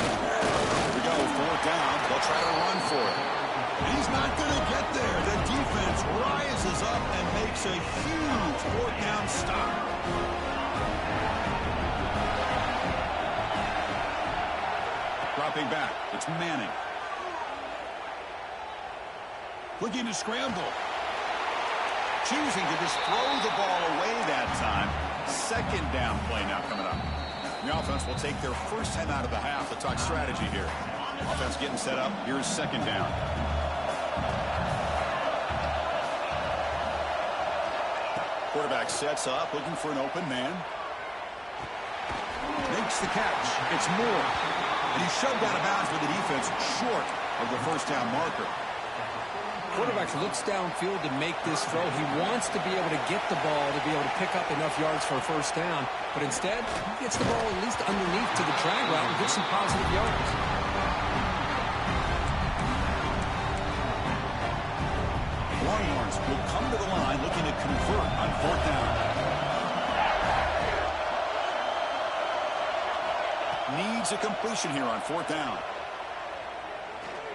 S5: Here we go, fourth down. They'll try to run for it. He's not going to get there. The defense rises up and makes a huge fourth down stop. Dropping back, it's Manning. Looking to scramble. Choosing to just throw the ball away that time. Second down play now coming up. The offense will take their first 10 out of the half to talk strategy here. Offense getting set up. Here's second down. Quarterback sets up, looking for an open man. Makes the catch. It's Moore. And he's shoved out of bounds with the defense short of the first down marker.
S6: Quarterback looks downfield to make this throw. He wants to be able to get the ball to be able to pick up enough yards for a first down. But instead, he gets the ball at least underneath to the drag route and gets some positive yards.
S5: Longhorns will come to the line looking to convert on fourth down. Needs a completion here on fourth down.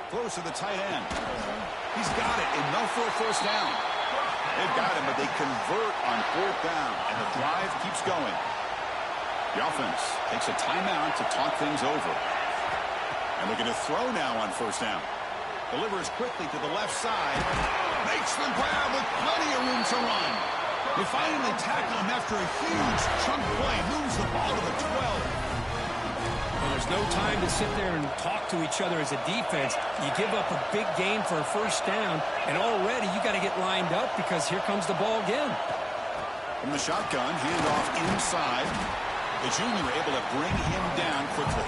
S5: Throws to the tight end. He's got it. Enough for a first down. They've got him, but they convert on fourth down, and the drive keeps going. The offense takes a timeout to talk things over. And looking to throw now on first down. Delivers quickly to the left side. Makes the grab with plenty of room to run. They finally tackle him after a huge chunk play. Moves the ball to the 12.
S6: Well, there's no time to sit there and talk to each other as a defense. You give up a big gain for a first down, and already you got to get lined up because here comes the ball again.
S5: From the shotgun, handoff inside. The junior able to bring him down quickly.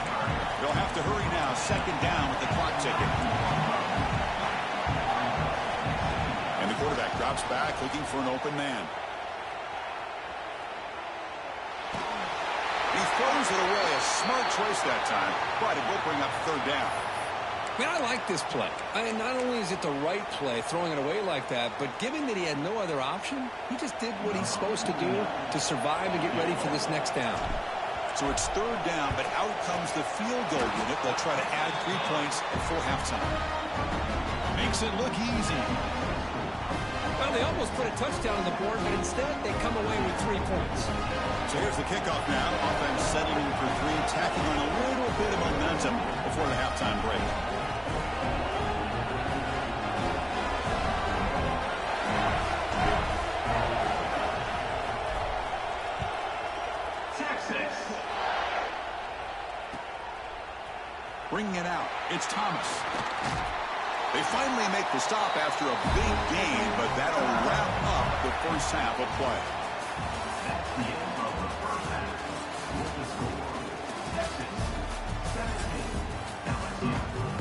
S5: They'll have to hurry now. Second down with the clock ticking. And the quarterback drops back looking for an open man. He throws it away. A smart choice that time, but it will bring up third down.
S6: I mean, I like this play. I mean, not only is it the right play, throwing it away like that, but given that he had no other option, he just did what he's supposed to do to survive and get ready for this next down.
S5: So it's third down, but out comes the field goal unit. They'll try to add 3 points before halftime. Makes it look easy.
S6: Well, they almost put a touchdown on the board, but instead they come away with 3 points.
S5: So here's the kickoff now. Offense settling for 3, tacking on a little bit of momentum before the halftime break. Bringing it out, it's Thomas. They finally make the stop after a big gain, but that'll wrap up the first half of play.
S4: That's the end of the first half. With the score, Texas 17, LSU 14.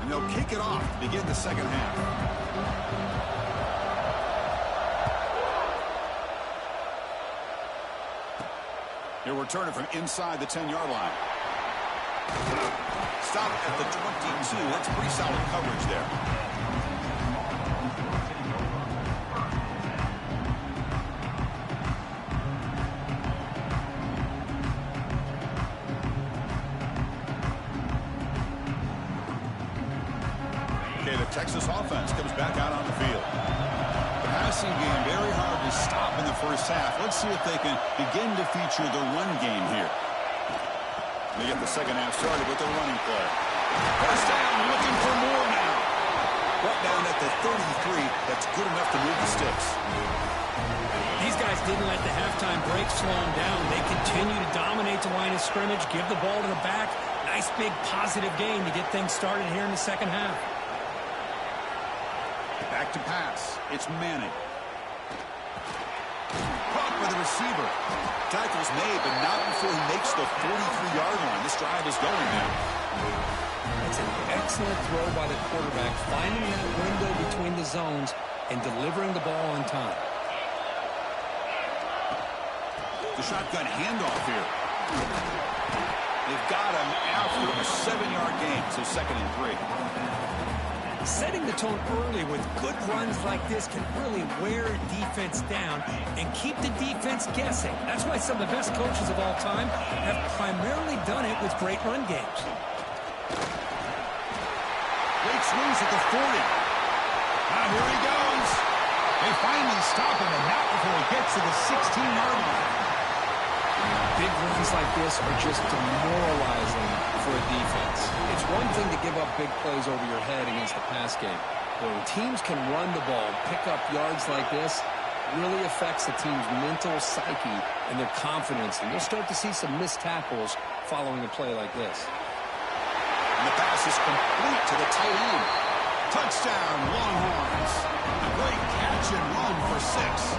S5: They'll kick it off to begin the second half. He'll return it from inside the 10-yard line. Stop at the 22. That's pretty solid coverage there. Texas offense comes back out on the field. The passing game very hard to stop in the first half. Let's see if they can begin to feature the run game here. They get the second half started with the running play. First down, looking for more now. Brought down at the 33. That's good enough to move the sticks.
S6: These guys didn't let the halftime break slow them down. They continue to dominate the line of scrimmage, give the ball to the back. Nice big positive gain to get things started here in the second half.
S5: Back to pass. It's Manning. Caught by the receiver. Tackle's made, but not before he makes the 43-yard line. This drive is going now.
S6: That's an excellent throw by the quarterback, finding that window between the zones and delivering the ball on time.
S5: The shotgun handoff here. They've got him after a 7-yard gain, so 2nd and 3.
S6: Setting the tone early with good runs like this can really wear a defense down and keep the defense guessing. That's why some of the best coaches of all time have primarily done it with great run games.
S5: Great swings at the 40. Now here he goes. They finally stop him, and not before he gets to the 16-yard line.
S6: Big runs like this are just demoralizing for a defense. It's one thing to give up big plays over your head against the pass game. But when teams can run the ball, pick up yards like this, really affects the team's mental psyche and their confidence. And you'll start to see some missed tackles following a play like this.
S5: And the pass is complete to the tight end. Touchdown, Longhorns. A great catch and run for 6.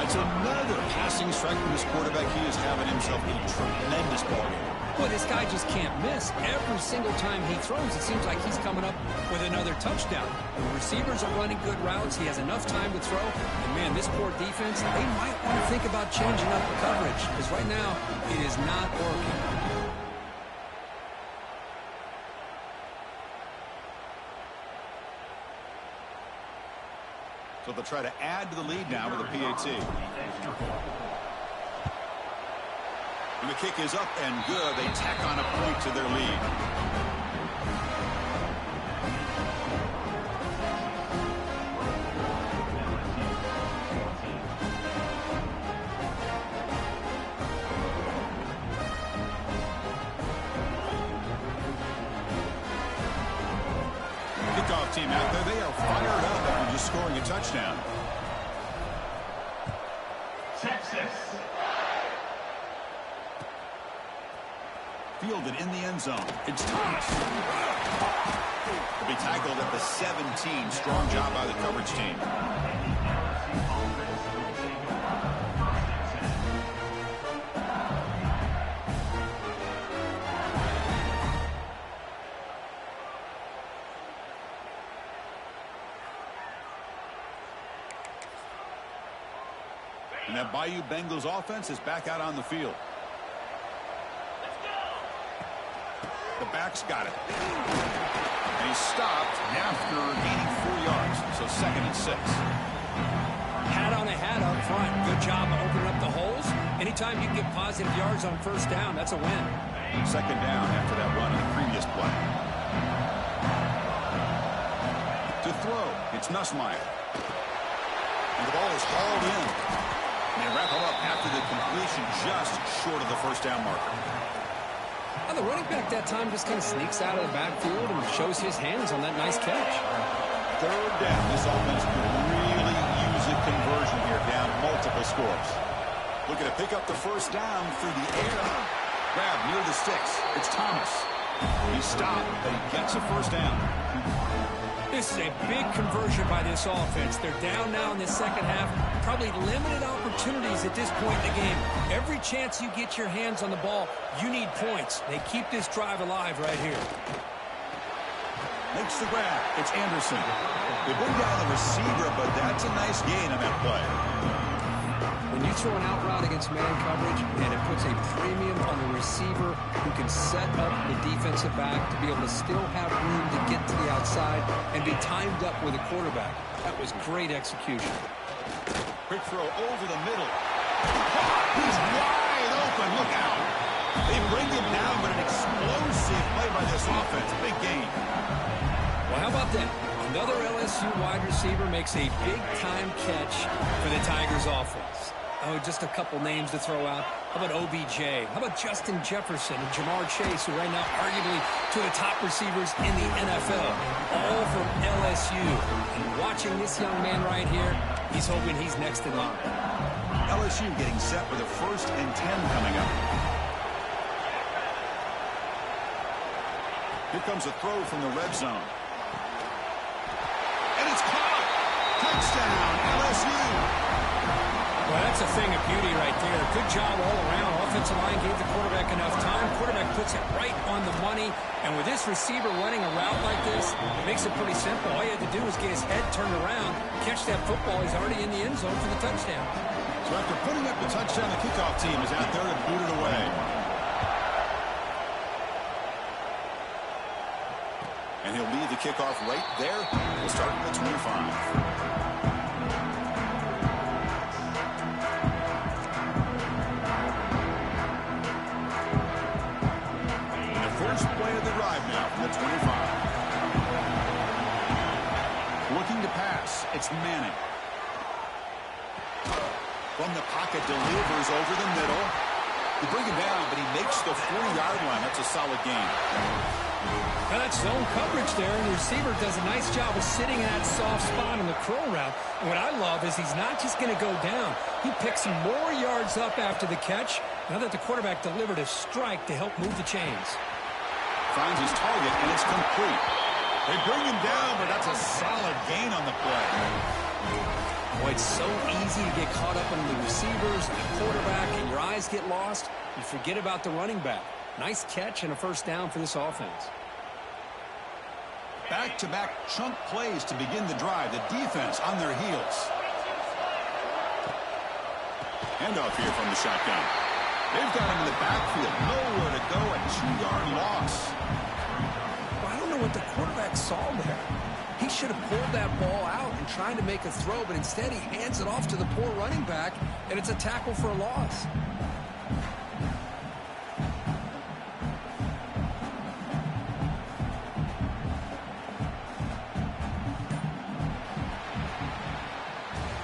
S5: That's another passing strike from this quarterback. He is having himself a tremendous ball game.
S6: Well, this guy just can't miss. Every single time he throws, it seems like he's coming up with another touchdown. The receivers are running good routes. He has enough time to throw. And, man, this poor defense, they might want to think about changing up the coverage because right now it is not working.
S5: So they'll try to add to the lead now with a PAT. And the kick is up and good. They tack on a point to their lead. Kickoff team out there. They are fired up after just scoring a touchdown.
S4: Texas.
S5: Fielded in the end zone. It's Thomas. Will be tackled at the 17. Strong job by the coverage team. And that Bayou Bengals offense is back out on the field. The back's got it. And he's stopped after gaining 4 yards. So 2nd and 6.
S6: Hat on a hat up front. Good job of opening up the holes. Anytime you can get positive yards on first down, that's a win.
S5: 2nd down after that run in the previous play. To throw, it's Nussmeier. And the ball is hauled in. And they wrap him up after the completion just short of the first down marker.
S6: Now the running back that time just kind of sneaks out of the backfield and shows his hands on that nice catch.
S5: Third down. This offense could really use a conversion here, down multiple scores. Looking to pick up the first down through the air. Grab near the sticks. It's Thomas. He stopped, but he gets a first down.
S6: This is a big conversion by this offense. They're down now in the second half. Probably limited opportunities at this point in the game. Every chance you get your hands on the ball, you need points. They keep this drive alive right here.
S5: Makes the grab. It's Anderson. They bring down the receiver, but that's a nice gain on that play.
S6: When you throw an out route against man coverage, and it puts a premium on the receiver who can set up the defensive back to be able to still have room to get to the outside and be timed up with a quarterback. That was great execution.
S5: Quick throw over the middle. He's wide open. Look out. They bring him down, but an explosive play by this offense. Big gain.
S6: Well, how about that? Another LSU wide receiver makes a big-time catch for the Tigers offense. Oh, just a couple names to throw out. How about OBJ? How about Justin Jefferson and Jamar Chase, who right now arguably two of the top receivers in the NFL, all from LSU. And watching this young man right here, he's hoping he's next in line.
S5: LSU getting set with a 1st and 10 coming up. Here comes a throw from the red zone. And it's caught. Touchdown, LSU.
S6: Well, that's a thing of beauty right there. Good job all around. Offensive line gave the quarterback enough time. Quarterback puts it right on the money. And with this receiver running a route like this, it makes it pretty simple. All you had to do was get his head turned around, catch that football. He's already in the end zone for the touchdown.
S5: So after putting up the touchdown, the kickoff team is out there to boot it away. And he'll lead the kickoff right there. We'll start at the 25. First play of the drive now from the 25. Looking to pass. It's Manning. From the pocket, delivers over the middle. They bring him down, but he makes the 40-yard line. That's a solid gain.
S6: Now that's zone coverage there, and the receiver does a nice job of sitting in that soft spot in the curl route. And what I love is he's not just going to go down. He picks some more yards up after the catch, now that the quarterback delivered a strike to help move the chains.
S5: Finds his target, and it's complete. They bring him down, but that's a solid gain on the play.
S6: Boy, it's so easy to get caught up on the receivers and the quarterback, and your eyes get lost. You forget about the running back. Nice catch and a first down for this offense.
S5: Back-to-back chunk plays to begin the drive. The defense on their heels. Handoff here from the shotgun. They've got him in the backfield. Nowhere to go. A 2-yard loss.
S6: Well, I don't know what the quarterback saw there. He should have pulled that ball out and tried to make a throw, but instead he hands it off to the poor running back, and it's a tackle for a loss.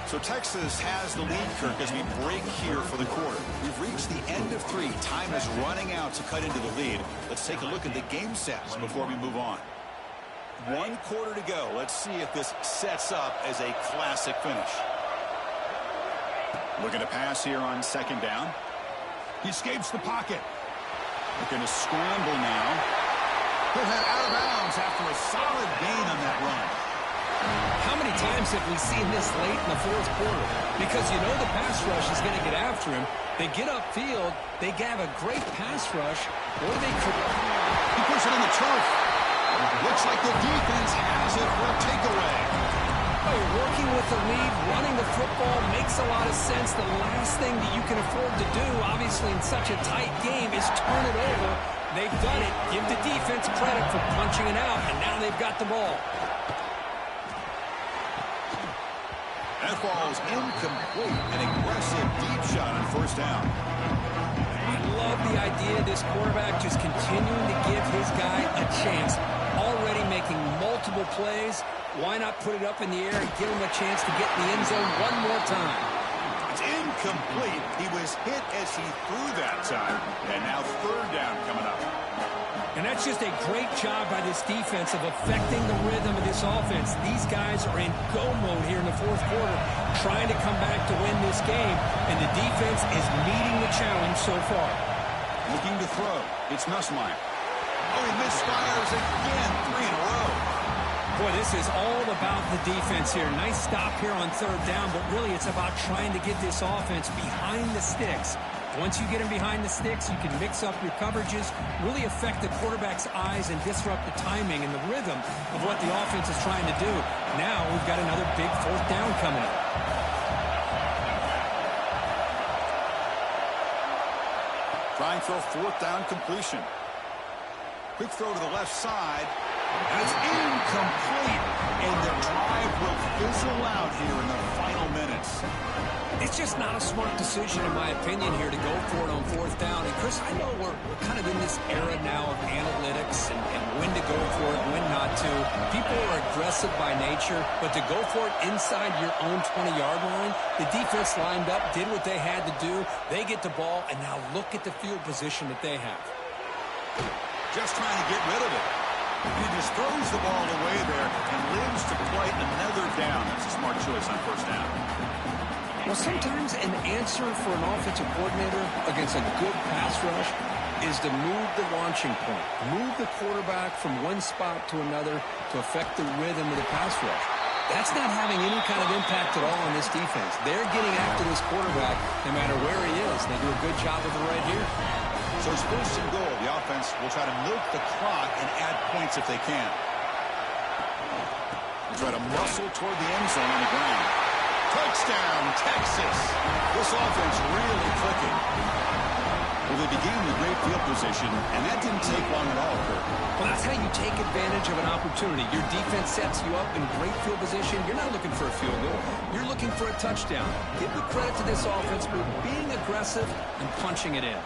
S5: So Texas has the lead, Kirk, as we break here for the quarter. We've reached the end of 3. Time is running out to cut into the lead. Let's take a look at the game sets before we move on. 1 quarter to go. Let's see if this sets up as a classic finish. Looking to pass here on 2nd down. He escapes the pocket. Looking to scramble now. He'll head out of bounds after a solid gain on that run.
S6: How many times have we seen this late in the 4th quarter? Because you know the pass rush is going to get after him. They get upfield. They have a great pass rush. Or they could...
S5: He puts it in the turf. Looks like the defense has it for a takeaway.
S6: Oh, you're working with the lead, running the football makes a lot of sense. The last thing that you can afford to do, obviously in such a tight game, is turn it over. They've done it. Give the defense credit for punching it out, and now they've got the ball.
S5: That ball's incomplete. An aggressive deep shot on 1st down.
S6: I love the idea of this quarterback just continuing to give his guy a chance. Already making multiple plays. Why not put it up in the air and give him a chance to get in the end zone one more time?
S5: It's incomplete. He was hit as he threw that time. And now 3rd down coming up.
S6: And that's just a great job by this defense of affecting the rhythm of this offense. These guys are in go mode here in the fourth quarter, trying to come back to win this game, and the defense is meeting the challenge so far.
S5: Looking to throw. It's Nussmeier. Oh, he misfires again. 3 in a row.
S6: Boy, this is all about the defense here. Nice stop here on third down, but really it's about trying to get this offense behind the sticks. Once you get them behind the sticks, you can mix up your coverages, really affect the quarterback's eyes and disrupt the timing and the rhythm of what the offense is trying to do. Now we've got another big fourth down coming up.
S5: Trying for a fourth down completion. Quick throw to the left side. And it's incomplete. And the drive will fizzle out here in the final minutes.
S6: It's just not a smart decision, in my opinion, here to go for it on fourth down. And, Chris, I know we're kind of in this era now of analytics and when to go for it, when not to. People are aggressive by nature, but to go for it inside your own 20-yard line, the defense lined up, did what they had to do. They get the ball, and now look at the field position that they have.
S5: Just trying to get rid of it. And he just throws the ball away there and lives to play another down. That's a smart choice on first down.
S6: Well, sometimes an answer for an offensive coordinator against a good pass rush is to move the launching point, move the quarterback from one spot to another to affect the rhythm of the pass rush. That's not having any kind of impact at all on this defense. They're getting after this quarterback no matter where he is. They do a good job of it right here.
S5: So it's first and goal. The offense will try to milk the clock and add points if they can. They try to muscle toward the end zone on the ground. Touchdown, Texas. This offense really clicking. Well, they began with great field position, and that didn't take long at all, Kurt.
S6: Well, that's how you take advantage of an opportunity. Your defense sets you up in great field position. You're not looking for a field goal. You're looking for a touchdown. Give the credit to this offense for being aggressive and punching it in.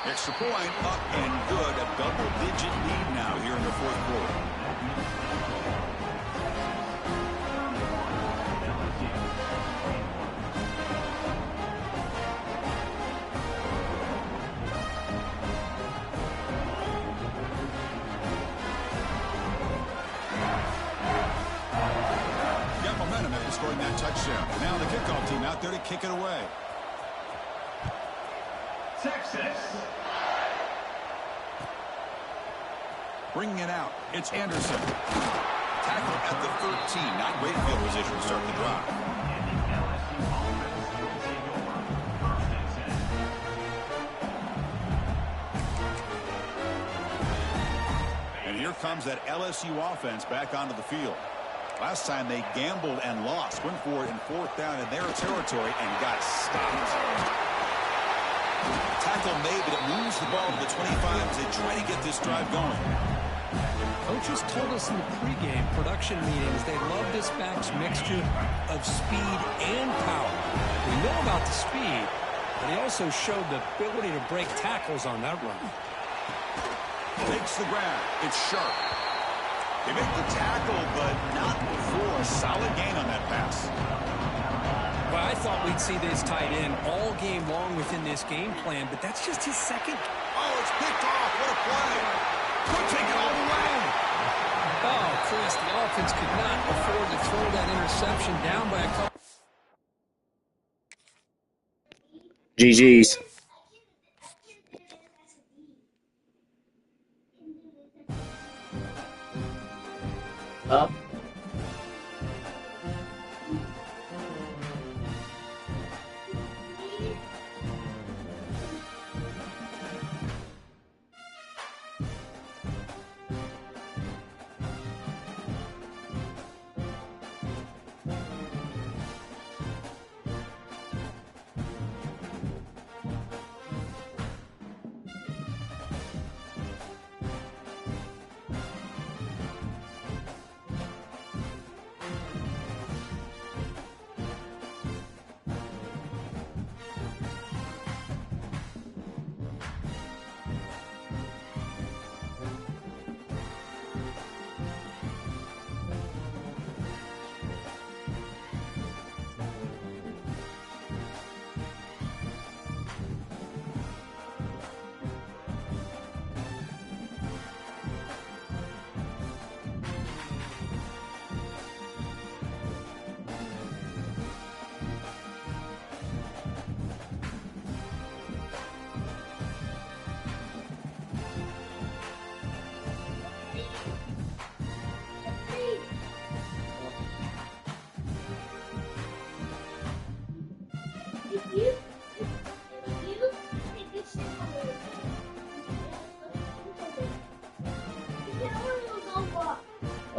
S5: Extra point, up and good. A double-digit lead now here in the fourth quarter. Got momentum after scoring that touchdown. Now the kickoff team out there to kick it away.
S4: Texas.
S5: Bringing it out, it's Anderson. Tackle at the 13. Not great field position to start the drive. And here comes that LSU offense back onto the field. Last time they gambled and lost. Went for it in fourth down in their territory and got stopped. Tackle made, but it moves the ball to the 25 to try to get this drive going.
S6: Coaches told us in the pregame production meetings they love this back's mixture of speed and power. We know about the speed, but he also showed the ability to break tackles on that run.
S5: Takes the grab. It's sharp. They make the tackle, but not before a solid gain on that pass.
S6: Well, I thought we'd see this tight end all game long within this game plan, but that's just his second.
S5: Oh, it's picked off. What a play. Could take it all the way.
S6: Oh, Chris, the offense could not afford to throw that interception down by a couple.
S7: GG's. Up.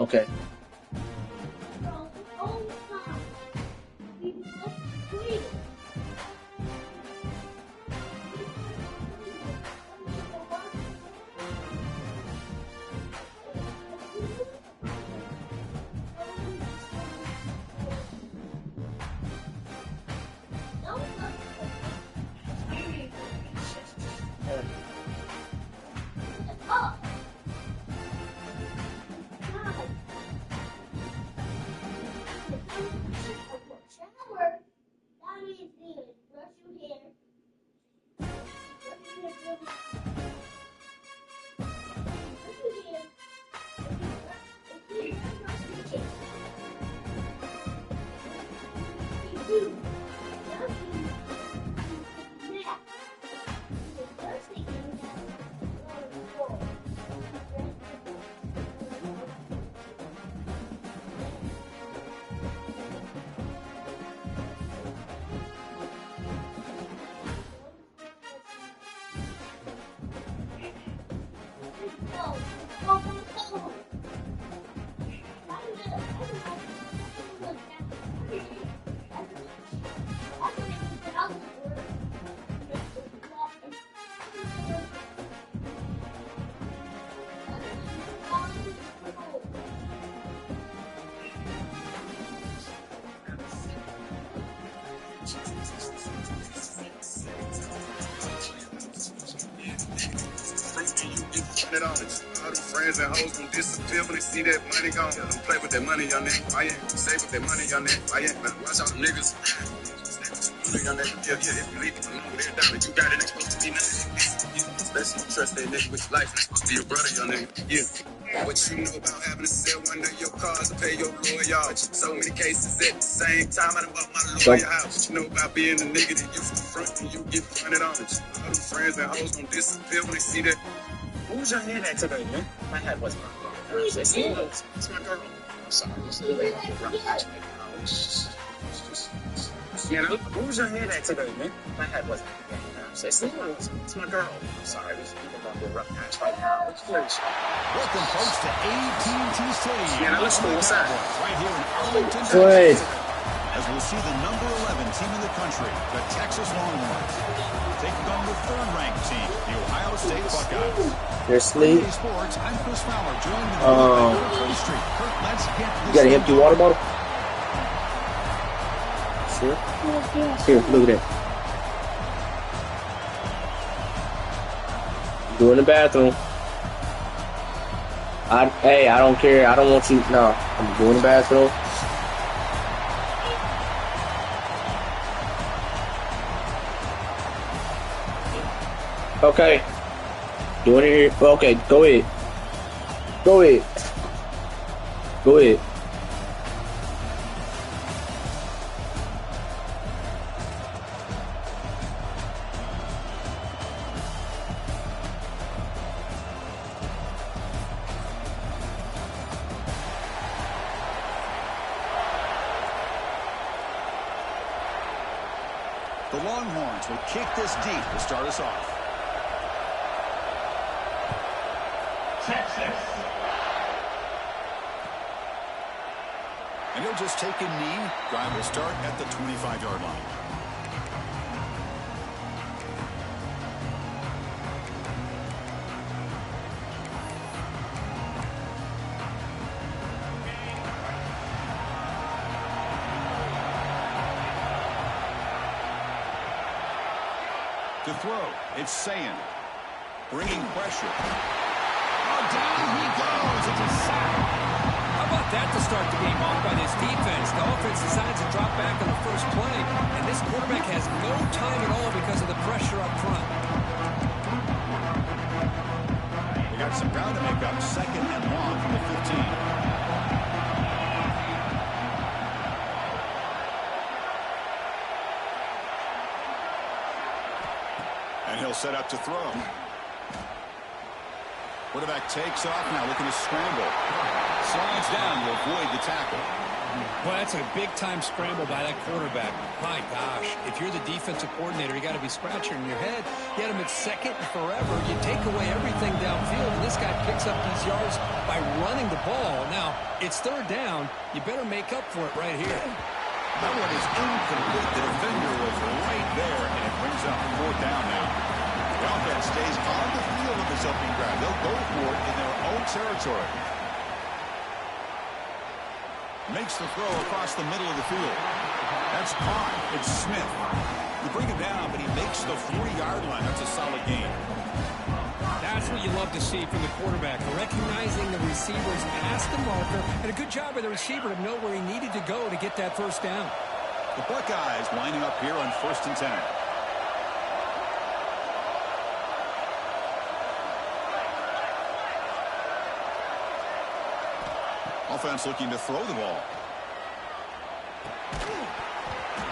S7: Okay.
S8: All the friends and hoes gon' disappear when they see that money gone. Don't play with that money, young nigga. I ain't save with that money, young nigga. I ain't watch out them niggas. Young nigga, yeah, if you leave it alone with every dollar you got, it ain't supposed to be nothing. Especially you trust that nigga with your life, it's supposed to be your brother, young nigga. Yeah. What you know about having to sell one of your cars to pay your lawyer? So many cases at the same time. I done bought my lawyer house. You know about being a nigga that you from the front and you get fronted on. All the friends and hoes gon' disappear when they see that.
S9: Who's your head at today, man? My head was not wrong. It's my girl. I'm sorry. What's the lady? You know, who's your head at today, man? My head wasn't it's my girl. I'm sorry. These people going through a rough patch right now. It's close.
S5: Welcome, folks, to AT&T Stadium.
S9: Yeah, let's go. What's that?
S5: Right here in Arlington,
S7: Good.
S5: Texas. As we'll see the number 11 team in the country, the Texas Longhorns, taking on the third-ranked team, the Ohio State Buckeyes.
S7: They're asleep.
S5: Sports, I'm Chris Fowler, joined by Kurt Street. Kurt, let's get this.
S7: You got an empty water bottle? Sure. Here, look at that. Go in the bathroom. Hey, I don't care. I don't want you. No, I'm going to the bathroom. Okay. Doing it here. Okay, go ahead. Go ahead. Go ahead.
S5: The Longhorns will kick this deep to start us off.
S4: Texas.
S5: And he'll just take a knee. Drive will start at the 25-yard line. To throw, it's Sayin. Bringing pressure. Oh, down he goes. It's a sack.
S6: How about that to start the game off by this defense? The offense decides to drop back on the first play, and this quarterback has no time at all because of the pressure up front.
S5: They got some ground to make up. 2nd and long from the 15. And he'll set up to throw. Quarterback takes off now, looking to scramble. Slides down to avoid the tackle.
S6: Well, that's a big-time scramble by that quarterback. My gosh, if you're the defensive coordinator, you got to be scratching your head. You had him at second and forever. You take away everything downfield, and this guy picks up these yards by running the ball. Now, it's third down. You better make up for it right here.
S5: That one is incomplete. The defender was right there, and it brings up fourth down now. The offense stays on the field of this opening drive. They'll go for it in their own territory. Makes the throw across the middle of the field. That's caught. It's Smith. You bring him down, but he makes the 40-yard line. That's a solid gain.
S6: That's what you love to see from the quarterback, recognizing the receiver's past the marker, and a good job by the receiver to know where he needed to go to get that first down.
S5: The Buckeyes lining up here on 1st and 10. Offense looking to throw the ball.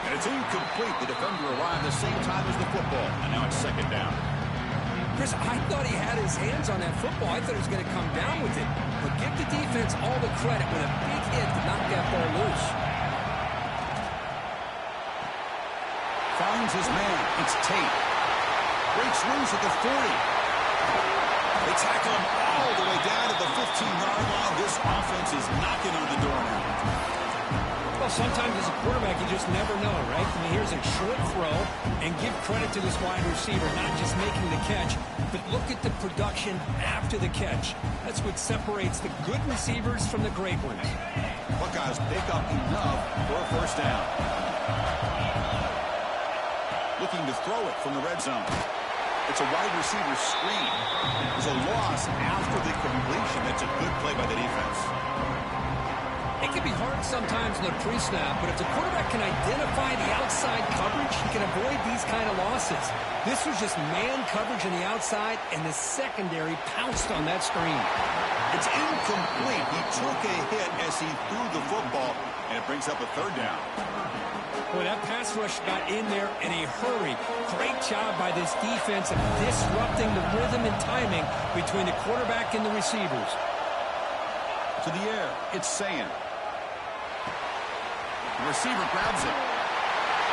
S5: And it's incomplete. The defender arrived the same time as the football. And now it's second down.
S6: Chris, I thought he had his hands on that football. I thought he was going to come down with it. But give the defense all the credit with a big hit to knock that ball loose.
S5: Finds his man. It's Tate. Breaks loose at the 40. They tackle him all the way down to the 15-yard line. This offense is knocking on the door now.
S6: Well, sometimes as a quarterback, you just never know, right? I mean, here's a short throw, and give credit to this wide receiver, not just making the catch, but look at the production after the catch. That's what separates the good receivers from the great ones.
S5: Buckeyes pick up enough for a first down. Looking to throw it from the red zone. It's a wide receiver screen. There's a loss after the completion. That's a good play by the defense.
S6: It can be hard sometimes in the pre-snap, but if the quarterback can identify the outside coverage, he can avoid these kind of losses. This was just man coverage on the outside, and the secondary pounced on that screen.
S5: It's incomplete. He took a hit as he threw the football, and it brings up a third down.
S6: Boy, that pass rush got in there in a hurry. Great job by this defense of disrupting the rhythm and timing between the quarterback and the receivers.
S5: To the air, it's Sayin. The receiver grabs it.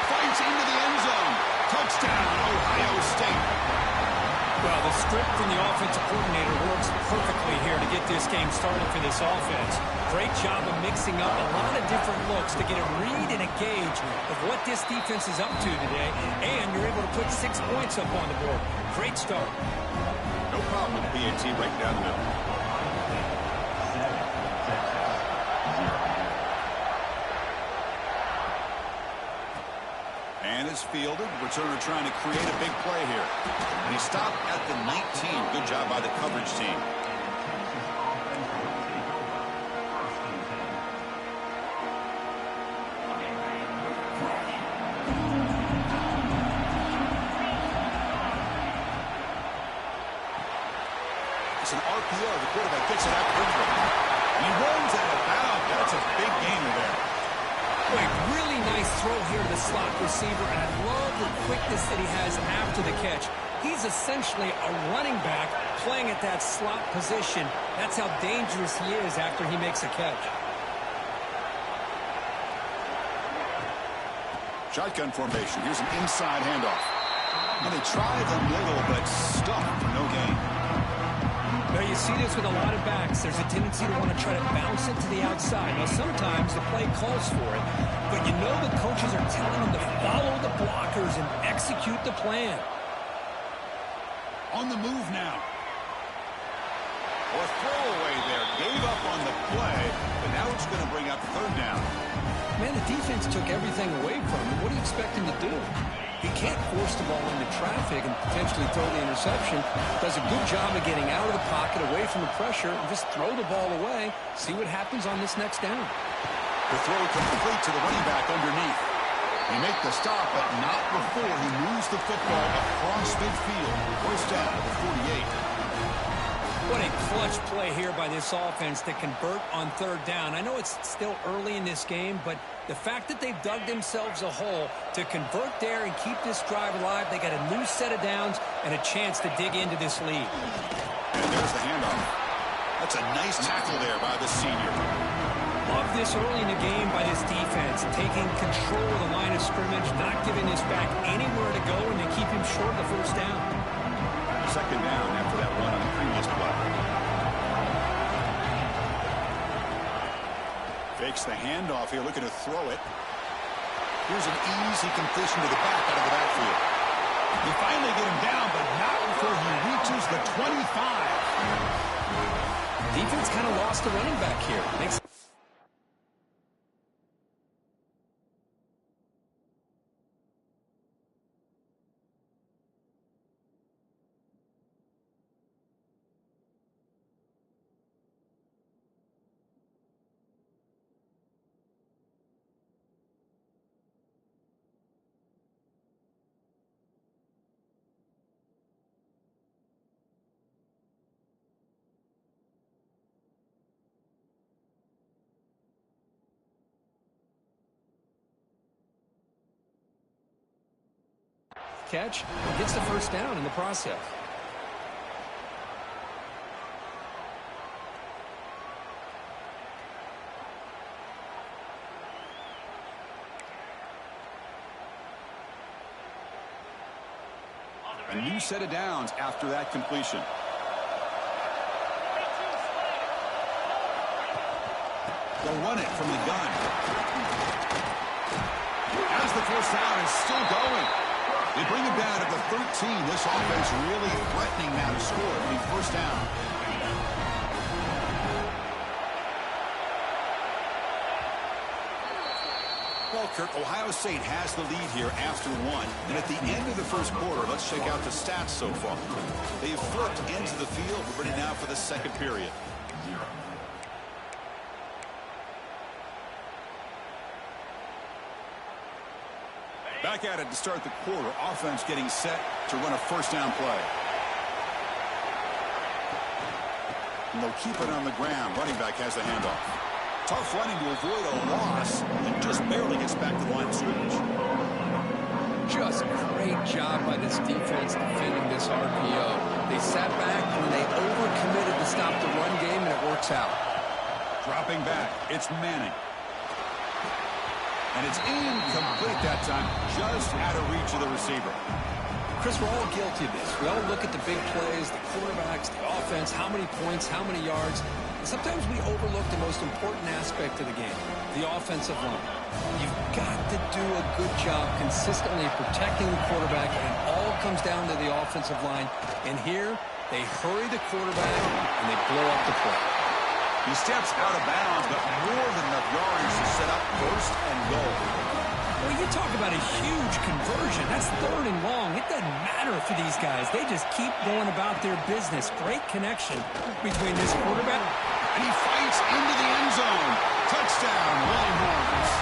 S5: Fights into the end zone. Touchdown, Ohio State.
S6: Well, the script from the offensive coordinator works perfectly here to get this game started for this offense. Great job of mixing up a lot of different looks to get a read and a gauge of what this defense is up to today, and you're able to put 6 points up on the board. Great start.
S5: No problem with the PAT right down the middle. And it's fielded. Returner trying to create a big play here. And he stopped at the 19. Good job by the coverage team. It's an RPO. The quarterback gets it out quickly. And he runs out of bounds. That's a big gainer there.
S6: Boy, really nice throw here to the slot receiver, and I love the quickness that he has after the catch. He's essentially a running back playing at that slot position. That's how dangerous he is after he makes a catch.
S5: Shotgun formation. Here's an inside handoff. And they try the middle, but stuffed for no gain.
S6: Now, you see this with a lot of backs. There's a tendency to want to try to bounce it to the outside. Now, sometimes the play calls for it, but you know the coaches are telling them to follow the blockers and execute the plan.
S5: On the move now. Or throwaway there. Gave up on the play, but now it's going to bring up third down.
S6: Man, the defense took everything away from him. What do you expect him to do? He can't force the ball into traffic and potentially throw the interception. Does a good job of getting out of the pocket, away from the pressure, and just throw the ball away. See what happens on this next down.
S5: The throw complete to the running back underneath. He make the stop, but not before he moves the football across midfield. First down at the 48.
S6: What a clutch play here by this offense to convert on third down. I know it's still early in this game, but the fact that they've dug themselves a hole to convert there and keep this drive alive, they got a new set of downs and a chance to dig into this lead.
S5: And there's the handoff. That's a nice tackle there by the senior.
S6: Love this early in the game by this defense, taking control of the line of scrimmage, not giving this back anywhere to go, and they keep him short of the first down.
S5: Second down after that run on the previous play. Fakes the handoff here, looking to throw it. Here's an easy completion to the back out of the backfield. They finally get him down, but not before he reaches the 25.
S6: Defense kind of lost the running back here. Makes catch, gets the first down in the process.
S5: A new set of downs after that completion. They'll run it from the gun. As the first down is still going. They bring him down at the 13. This offense really threatening now to score at the first down. Well, Kirk, Ohio State has the lead here after one. And at the end of the first quarter, let's check out the stats so far. They've flipped into the field. We're ready now for the second period. Back at it to start the quarter. Offense getting set to run a first down play. And they'll keep it on the ground. Running back has the handoff. Tough running to avoid a loss and just barely gets back to the line of scrimmage.
S6: Just great job by this defense defending this RPO. They sat back and they overcommitted to stop the run game, and it works out.
S5: Dropping back, it's Manning. And it's incomplete that time, just out of reach of the receiver.
S6: Chris, we're all guilty of this. We all look at the big plays, the quarterbacks, the offense, how many points, how many yards. And sometimes we overlook the most important aspect of the game, the offensive line. You've got to do a good job consistently protecting the quarterback, and it all comes down to the offensive line. And here, they hurry the quarterback, and they blow up the play.
S5: He steps out of bounds, but more than enough yards to set up first and goal.
S6: Well, you talk about a huge conversion. That's 3rd and long. It doesn't matter for these guys. They just keep going about their business. Great connection between this quarterback.
S5: And he fights into the end zone. Touchdown, Longhorns.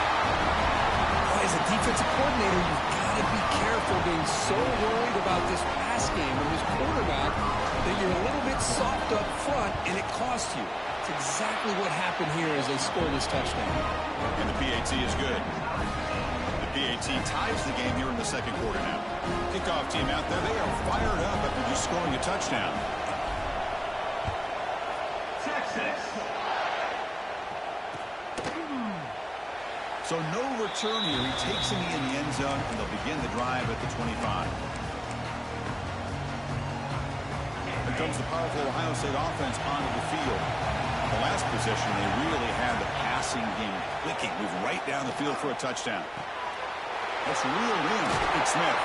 S6: As a defensive coordinator, you've got to be careful being so worried about this pass game and this quarterback that you're a little bit soft up front, and it costs you. It's exactly what happened here as they score this touchdown.
S5: And the PAT is good. The PAT ties the game here in the second quarter now. Kickoff team out there, they are fired up after just scoring a touchdown.
S4: Texas.
S5: So no return here. He takes him in the end zone, and they'll begin the drive at the 25. Here comes the powerful Ohio State offense onto the field. The last possession, they really had the passing game clicking. Move right down the field for a touchdown. That's real in. It's Smith.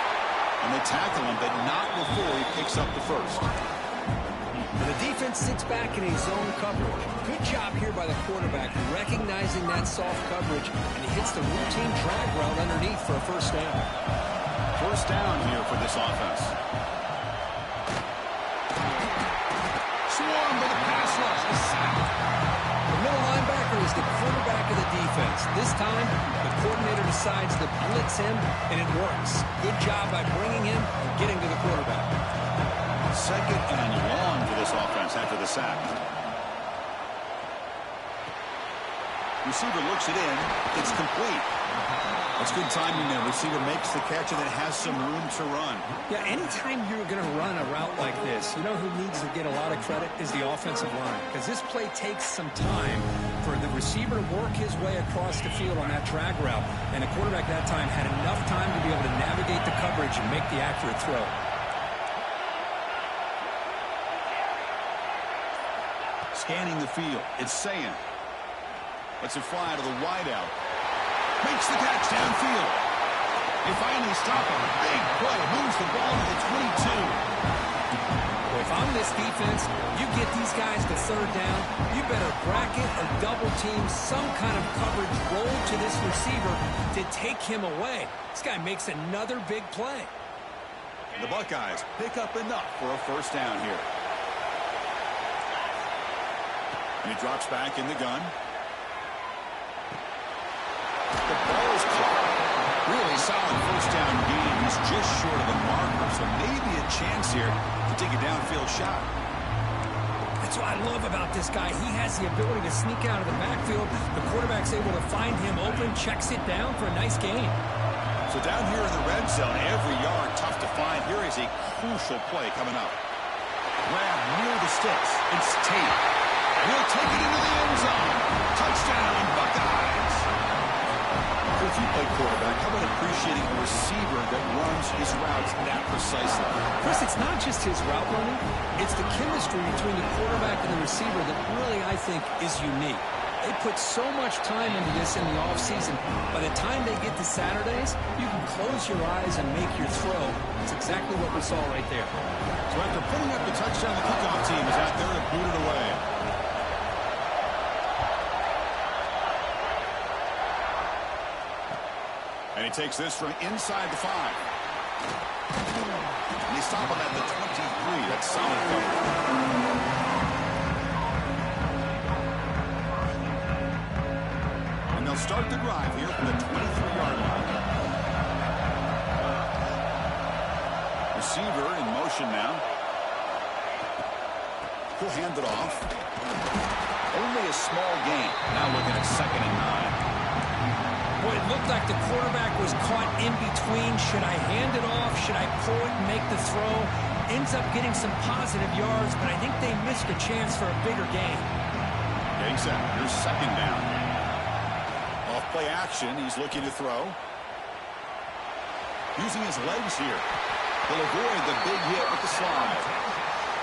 S5: And they tackle him, but not before he picks up the first.
S6: And the defense sits back in a zone coverage. Good job here by the quarterback, recognizing that soft coverage, and he hits the routine drag route underneath for a first down.
S5: First down here for this offense. Swarmed by the pass rush. A sack.
S6: The middle linebacker is the quarterback of the defense. This time, the coordinator decides to blitz him, and it works. Good job by bringing him and getting to the quarterback.
S5: Second and long for this offense after the sack. Receiver looks it in. It's complete. That's good timing there. Receiver makes the catch and then has some room to run.
S6: Yeah, anytime you're going to run a route like this, you know who needs to get a lot of credit is the offensive line, because this play takes some time for the receiver to work his way across the field on that drag route, and the quarterback that time had enough time to be able to navigate the coverage and make the accurate throw.
S5: Scanning the field, it's Sayan. Lets it fly to the wideout. Makes the catch downfield. They finally stop him. Big play. Moves the ball to the 22.
S6: Well, if I'm this defense, you get these guys to third down, you better bracket or double team some kind of coverage roll to this receiver to take him away. This guy makes another big play.
S5: The Buckeyes pick up enough for a first down here. And he drops back in the gun. The ball is caught. Really solid first down gain. He's just short of the marker, so maybe a chance here to take a downfield shot.
S6: That's what I love about this guy. He has the ability to sneak out of the backfield. The quarterback's able to find him open, checks it down for a nice gain.
S5: So down here in the red zone, every yard tough to find. Here is a crucial play coming up. Grab near the sticks. It's Tate. And he'll take it into the end zone. Touchdown, Buckeyes. If you play quarterback, how about appreciating a receiver that runs his routes that precisely?
S6: Chris, it's not just his route running. It's the chemistry between the quarterback and the receiver that really, I think, is unique. They put so much time into this in the offseason. By the time they get to Saturdays, you can close your eyes and make your throw. It's exactly what we saw right there.
S5: So after putting up the touchdown, the kickoff team is out there to boot it away. And he takes this from inside the 5. And they stop him at the 23. That's solid coverage. And they'll start the drive here from the 23-yard line. Receiver in motion now. He'll hand it off. Only a small gain. Now looking at 2nd and 9.
S6: Boy, it looked like the quarterback was caught in between. Should I hand it off? Should I pull it and make the throw? Ends up getting some positive yards, but I think they missed a chance for a bigger gain.
S5: Getting set. Here's 2nd down. Off play action. He's looking to throw. Using his legs here. He'll avoid the big hit with the slide.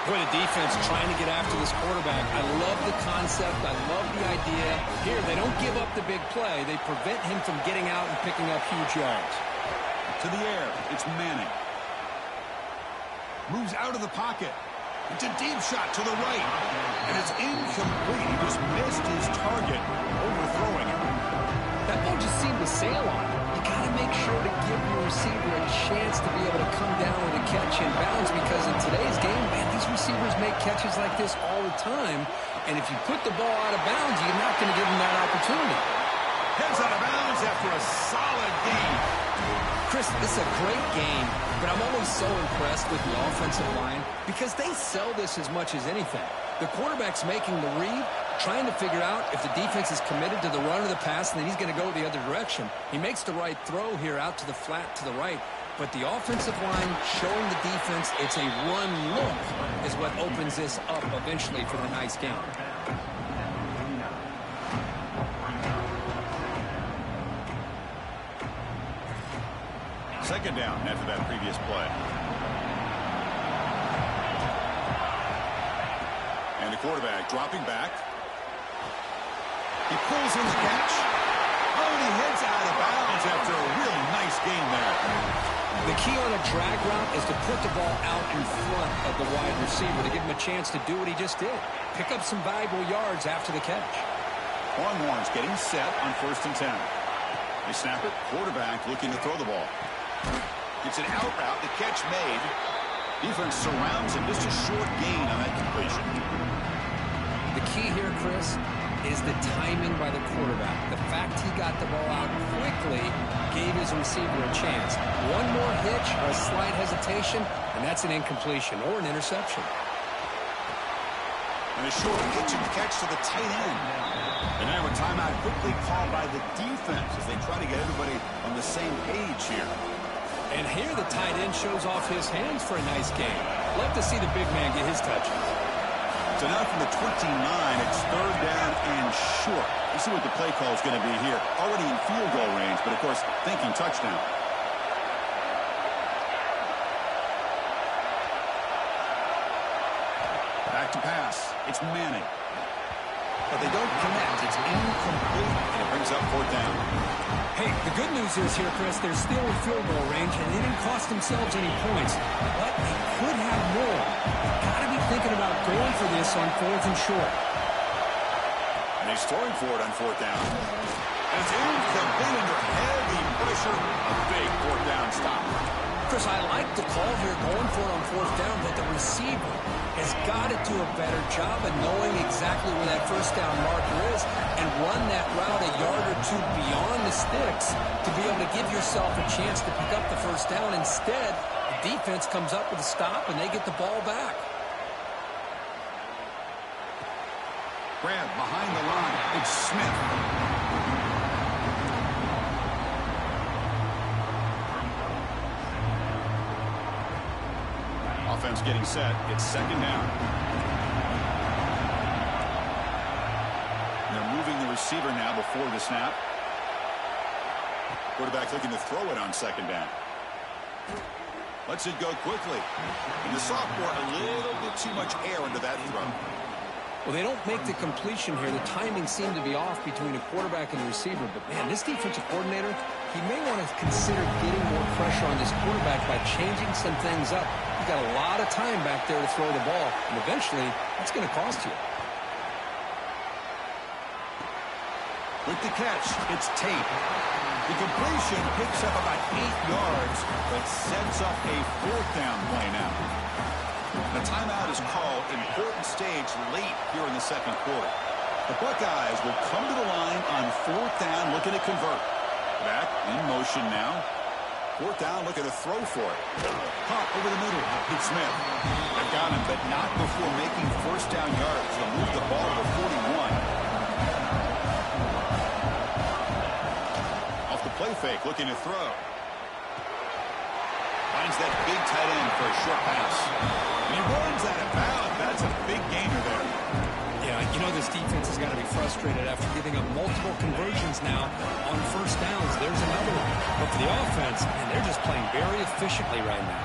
S6: Boy, the defense trying to get after this quarterback. I love the concept. I love the idea. Here, they don't give up the big play. They prevent him from getting out and picking up huge yards.
S5: To the air, it's Manning. Moves out of the pocket. It's a deep shot to the right. And it's incomplete. He just missed his target, overthrowing it.
S6: That ball just seemed to sail on him. You got to make sure to give your receiver a chance to be able to come down with a catch in bounds, because in today's game, man, these receivers make catches like this all the time. And if you put the ball out of bounds, you're not going to give them that opportunity.
S5: Heads out of bounds after a solid gain.
S6: Chris, this is a great game, but I'm always so impressed with the offensive line because they sell this as much as anything. The quarterback's making the read, trying to figure out if the defense is committed to the run or the pass, and then he's going to go the other direction. He makes the right throw here out to the flat to the right, but the offensive line showing the defense it's a run look is what opens this up eventually for the nice game.
S5: Second down after that previous play. And the quarterback dropping back. He pulls in the catch. Oh, and he heads out of bounds after a really nice gain there.
S6: The key on a drag route is to put the ball out in front of the wide receiver to give him a chance to do what he just did. Pick up some valuable yards after the catch.
S5: Longhorns getting set on 1st and 10. They snap it. Quarterback looking to throw the ball. It's an out route. The catch made. Defense surrounds him. Just a short gain on that completion.
S6: The key here, Chris, is the timing by the quarterback. The fact he got the ball out quickly gave his receiver a chance. One more hitch or a slight hesitation, and that's an incompletion or an interception.
S5: And a short pitch and catch to the tight end. And now a timeout quickly called by the defense as they try to get everybody on the same page here.
S6: And here the tight end shows off his hands for a nice game. Love to see the big man get his touches.
S5: So now from the 29, it's third down and short. You see what the play call is going to be here. Already in field goal range, but of course thinking touchdown. Back to pass. It's Manning. But they don't connect. It's incomplete, and it brings up fourth down.
S6: Hey, the good news is here, Chris, they're still in field goal range, and they didn't cost themselves any points. But they could have more. They've got to be thinking about going for this on fourth and short.
S5: And he's throwing for it on fourth down. And it's incomplete under heavy pressure. A big fourth down stop.
S6: Chris, I like the call here going for it on fourth down, but the receiver has got to do a better job of knowing exactly where that first down marker is and run that route a yard or two beyond the sticks to be able to give yourself a chance to pick up the first down. Instead, the defense comes up with a stop and they get the ball back.
S5: Grab behind the line. It's Smith. Offense getting set. It's second down. They're moving the receiver now before the snap. Quarterback looking to throw it on second down. Lets it go quickly. And the sophomore, a little bit too much air into that throw.
S6: Well, they don't make the completion here. The timing seemed to be off between a quarterback and the receiver. But, man, this defensive coordinator, he may want to consider getting more pressure on this quarterback by changing some things up. He's got a lot of time back there to throw the ball. And eventually, that's going to cost you.
S5: With the catch, it's Tate. The completion picks up about 8 yards, but sets up a fourth down play now. The timeout is called. Important stage late here in the second quarter. The Buckeyes will come to the line on fourth down, looking to convert. Back in motion now. Fourth down, looking to throw for it. Pop over the middle. It's Smith. They've got him, but not before making first down yards. They'll move the ball to 41. Off the play fake, looking to throw. Finds that big tight end for a short pass. And he runs out of bounds. That's a big gainer there.
S6: Yeah, you know this defense has got to be frustrated after giving up multiple conversions now on first downs. There's another one. But for the offense, man, they're just playing very efficiently right now.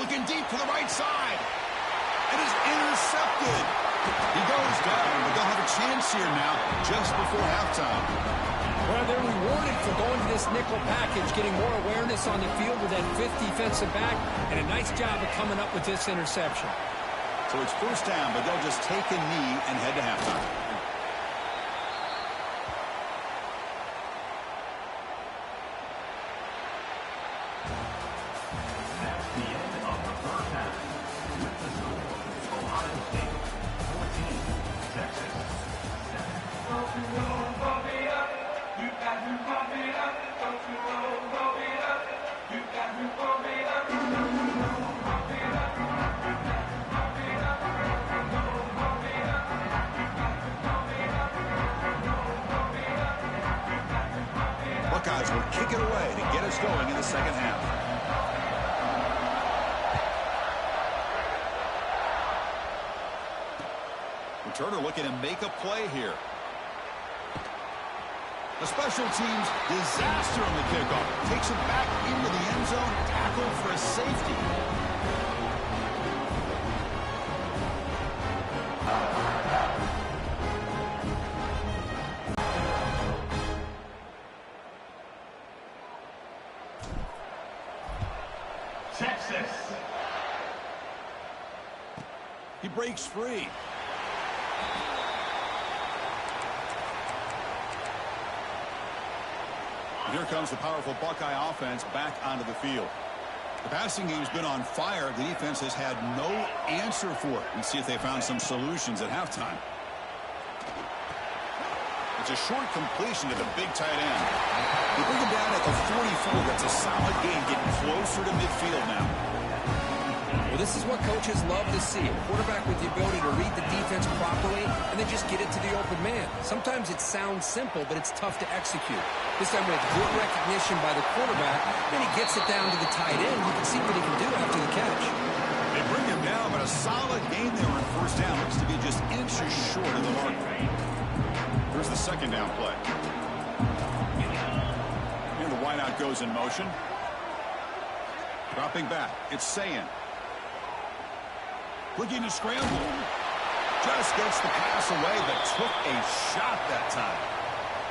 S5: Looking deep to the right side. It is intercepted. He goes down, but they'll have a chance here now just before halftime.
S6: Well, they're rewarded for going to this nickel package, getting more awareness on the field with that fifth defensive back, and a nice job of coming up with this interception.
S5: So it's first down, but they'll just take a knee and head to halftime.
S4: That's the end of the first half. With the score, Ohio State 14, Texas 7. Don't you know, pump it up. You got to pump it up. Don't you know, pump it up. You got to pump it up. Don't you know, pump it up. You got to pump it up. Don't you know, pump it up. You got to pump it up. Don't you know, pump it up. You got to pump it up.
S5: Buckeyes will kick it away to get us going in the second half. Returner looking to make a play here. The special teams disaster on the kickoff. Takes it back into the end zone. Tackle for a safety.
S4: Texas.
S5: He breaks free. Here comes the powerful Buckeye offense back onto the field. The passing game's been on fire. The defense has had no answer for it. Let's see if they found some solutions at halftime. It's a short completion to the big tight end. They bring him down at the 44. That's a solid gain, getting closer to midfield now.
S6: Well, Well, this is what coaches love to see. A quarterback with the ability to read the defense properly and then just get it to the open man. Sometimes it sounds simple, but it's tough to execute. This time with good recognition by the quarterback, then he gets it down to the tight end. You can see what he can do after the catch.
S5: They bring him down, but a solid game there on first down. Looks to be just inches short of the mark. Here's the second down play. Here the wideout goes in motion. Dropping back. It's Sayan. Looking to scramble. Just gets the pass away, but took a shot that time.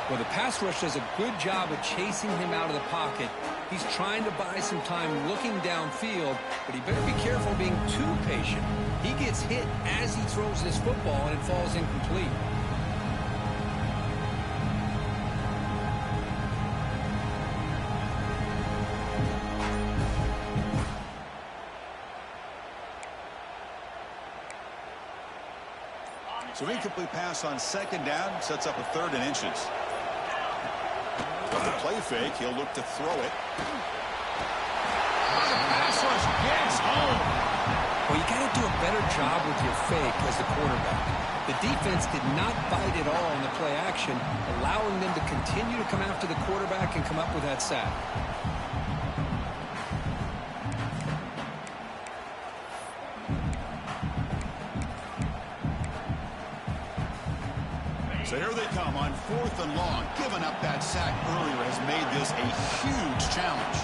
S6: Well, the pass rush does a good job of chasing him out of the pocket. He's trying to buy some time looking downfield, but he better be careful being too patient. He gets hit as he throws this football, and it falls incomplete.
S5: So incomplete pass on second down, sets up a 3rd and inches. With the play fake, he'll look to throw it. The pass rush gets home.
S6: Well, you got to do a better job with your fake as the quarterback. The defense did not bite at all in the play action, allowing them to continue to come after the quarterback and come up with that sack.
S5: So here they come on 4th and long. Giving up that sack earlier has made this a huge challenge.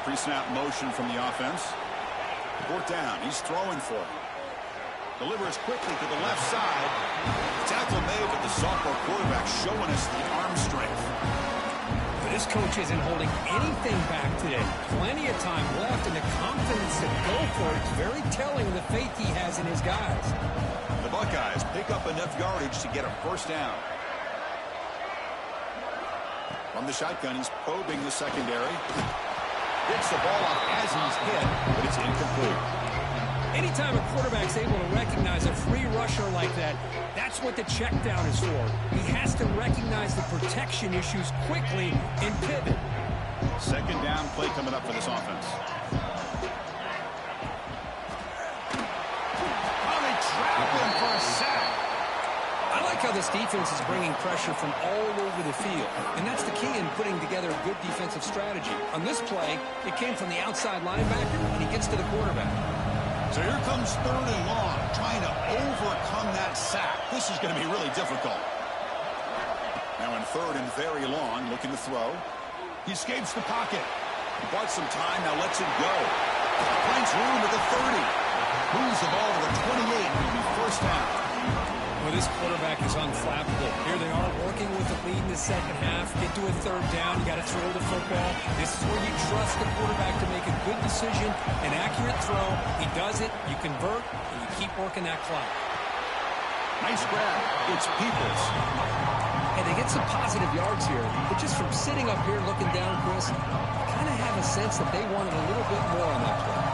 S5: Pre-snap motion from the offense. 4th down. He's throwing for it. Delivers quickly to the left side. Tackle made, but the sophomore quarterback showing us the arm strength.
S6: But this coach isn't holding anything back today. Plenty of time left, and the confidence to go for it is very telling of the faith he has in his guys.
S5: The Buckeyes pick up enough yardage to get a 1st down. From the shotgun, he's probing the secondary. Gets the ball off as he's hit, but it's incomplete.
S6: Anytime a quarterback's able to recognize a free rusher like that, that's what the check down is for. He has to recognize the protection issues quickly and pivot.
S5: Second down play coming up for this offense. For a sack.
S6: I like how this defense is bringing pressure from all over the field, and that's the key in putting together a good defensive strategy. On this play, it came from the outside linebacker, and he gets to the quarterback.
S5: So here comes 3rd and long, trying to overcome that sack. This is going to be really difficult. Now in 3rd and very long, looking to throw. He escapes the pocket. He bought some time, now lets it go. Finds room at the 30. Moves the ball to the 28. It'll be 1st down.
S6: Well, this quarterback is unflappable. Here they are working with the lead in the second half. Get to a 3rd down. You got to throw the football. This is where you trust the quarterback to make a good decision, an accurate throw. He does it. You convert, and you keep working that clock.
S5: Nice grab. It's Peoples.
S6: And they get some positive yards here, but just from sitting up here looking down, Chris, I kind of have a sense that they wanted a little bit more on that play.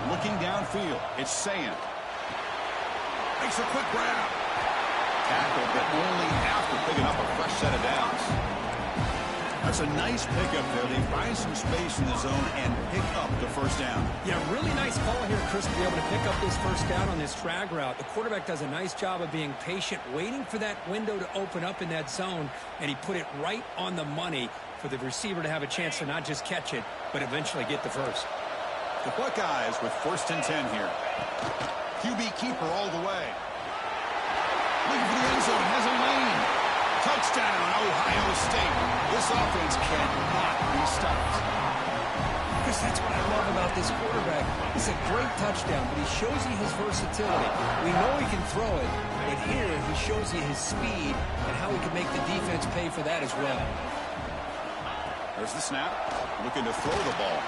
S5: Looking downfield, it's Sayan. Makes a quick grab. Tackle, but only after picking up a fresh set of downs. That's a nice pickup there. They find some space in the zone and pick up the 1st down.
S6: Yeah, really nice call here, Chris, to be able to pick up this 1st down on this drag route. The quarterback does a nice job of being patient, waiting for that window to open up in that zone, and he put it right on the money for the receiver to have a chance to not just catch it, but eventually get the 1st.
S5: The Buckeyes with 1st and 10 here. QB keeper all the way. Looking for the end zone, has a lane. Touchdown, Ohio State. This offense cannot be stopped.
S6: Chris, that's what I love about this quarterback. It's a great touchdown, but he shows you his versatility. We know he can throw it, but here he shows you his speed and how he can make the defense pay for that as well.
S5: There's the snap. Looking to throw the ball.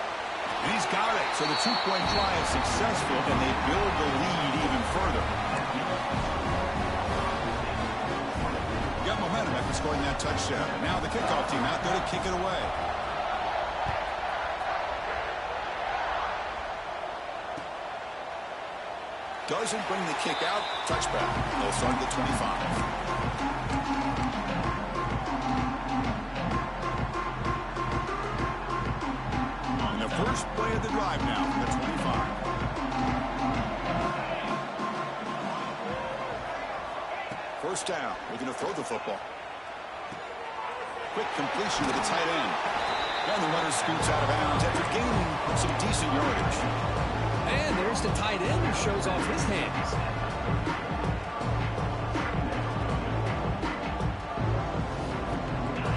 S5: And he's got it. So the 2-point try is successful, and they build the lead even further. Got momentum after scoring that touchdown. And now the kickoff team out there to kick it away. Doesn't bring the kick out. Touchback. They'll start at the 25. First play of the drive now from the 25. First down. Looking to throw the football. Quick completion to the tight end. And the runner scoots out of bounds after gaining some decent yardage.
S6: And there's the tight end who shows off his hands.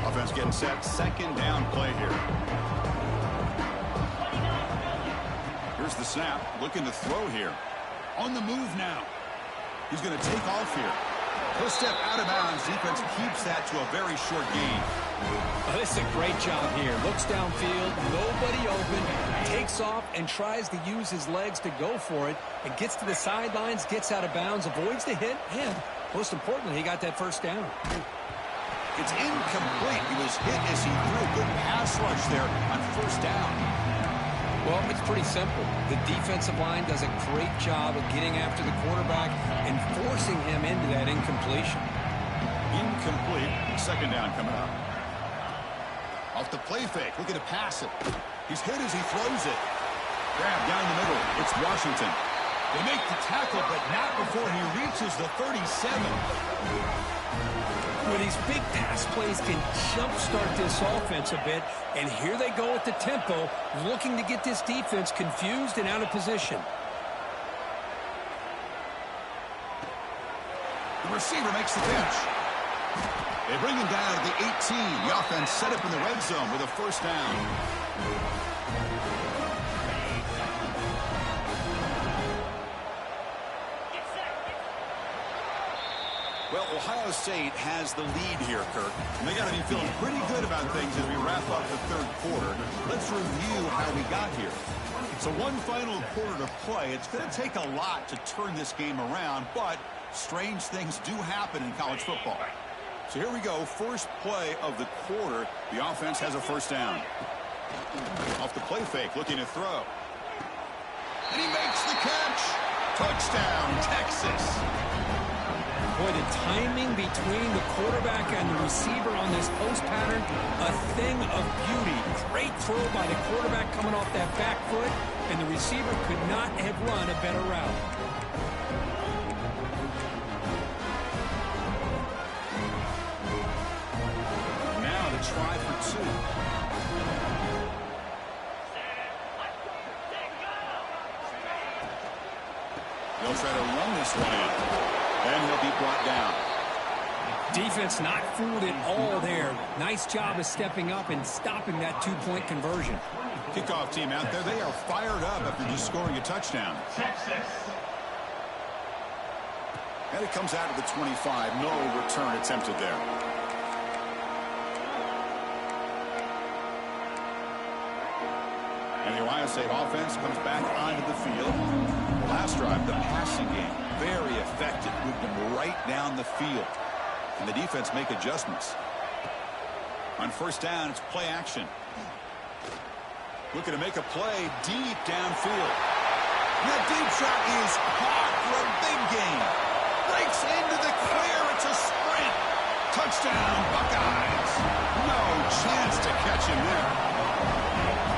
S5: Offense getting set. Second down play here. Here's the snap. Looking to throw here. On the move now. He's going to take off here. He'll step out of bounds. Defense keeps that to a very short gain.
S6: Oh, this is a great job here. Looks downfield, nobody open, takes off and tries to use his legs to go for it, and gets to the sidelines, gets out of bounds, avoids the hit, and most importantly, he got that first down.
S5: It's incomplete. He was hit as he threw a good pass rush there on first down.
S6: Well, it's pretty simple. The defensive line does a great job of getting after the quarterback and forcing him into that incompletion.
S5: Incomplete. Second down coming up. Off the play fake. Looking to pass it. He's hit as he throws it. Grab down the middle. It's Washington. They make the tackle, but not before he reaches the 37.
S6: Well, these big pass plays can jumpstart this offense a bit, and here they go at the tempo, looking to get this defense confused and out of position.
S5: The receiver makes the catch. They bring him down at the 18. The offense set up in the red zone with a first down. Well, Ohio State has the lead here, Kirk. And they got to be feeling pretty good about things as we wrap up the third quarter. Let's review how we got here. So one final quarter to play. It's going to take a lot to turn this game around, but strange things do happen in college football. So here we go. First play of the quarter. The offense has a first down. Off the play fake, looking to throw. And he makes the catch. Touchdown, Texas.
S6: Boy, the timing between the quarterback and the receiver on this post pattern, a thing of beauty. Great throw by the quarterback coming off that back foot, and the receiver could not have run a better route.
S5: Now to try for two. They'll try to run this one in. And he'll be brought down.
S6: Defense not fooled at all there. Nice job of stepping up and stopping that two-point conversion.
S5: Kickoff team out there. They are fired up after just scoring a touchdown. And it comes out of the 25. No return attempted there. And the Ohio State offense comes back onto the field. The last drive, the passing game. Very effective. Moved them right down the field. And the defense make adjustments. On first down, it's play action. Looking to make a play deep downfield. And that deep shot is caught for a big gain. Breaks into the clear. It's a sprint. Touchdown, Buckeyes. No chance to catch him there.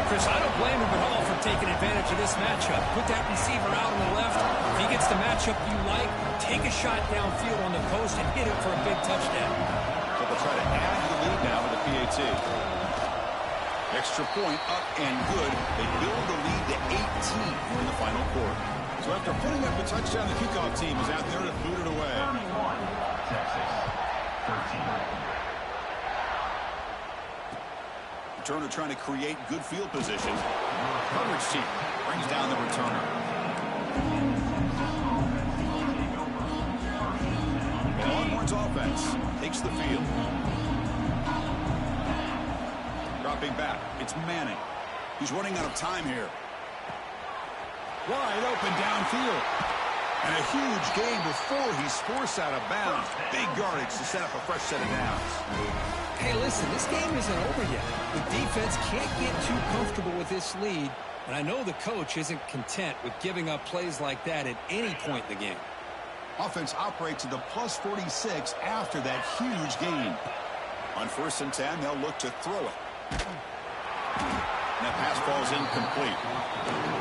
S6: Chris, I don't blame him at all for taking advantage of this matchup. Put that receiver out on the left. If he gets the matchup you like, take a shot downfield on the post and hit it for a big touchdown.
S5: But they'll try to add to the lead now with the PAT. Extra point up and good. They build the lead to 18 here in the final quarter. So after putting up the touchdown, the kickoff team is out there to boot it away.
S4: 31, Texas, 13.
S5: Returner trying to create good field position. Coverage team brings down the returner. The Longhorns offense takes the field. Dropping back. It's Manning. He's running out of time here. Wide open downfield. And a huge gain before he's forced out of bounds. Big yardage to set up a fresh set of downs.
S6: Hey, listen, this game isn't over yet. The defense can't get too comfortable with this lead, and I know the coach isn't content with giving up plays like that at any point in the game.
S5: Offense operates at the plus 46 after that huge gain. On 1st and 10, they'll look to throw it. And that pass falls incomplete.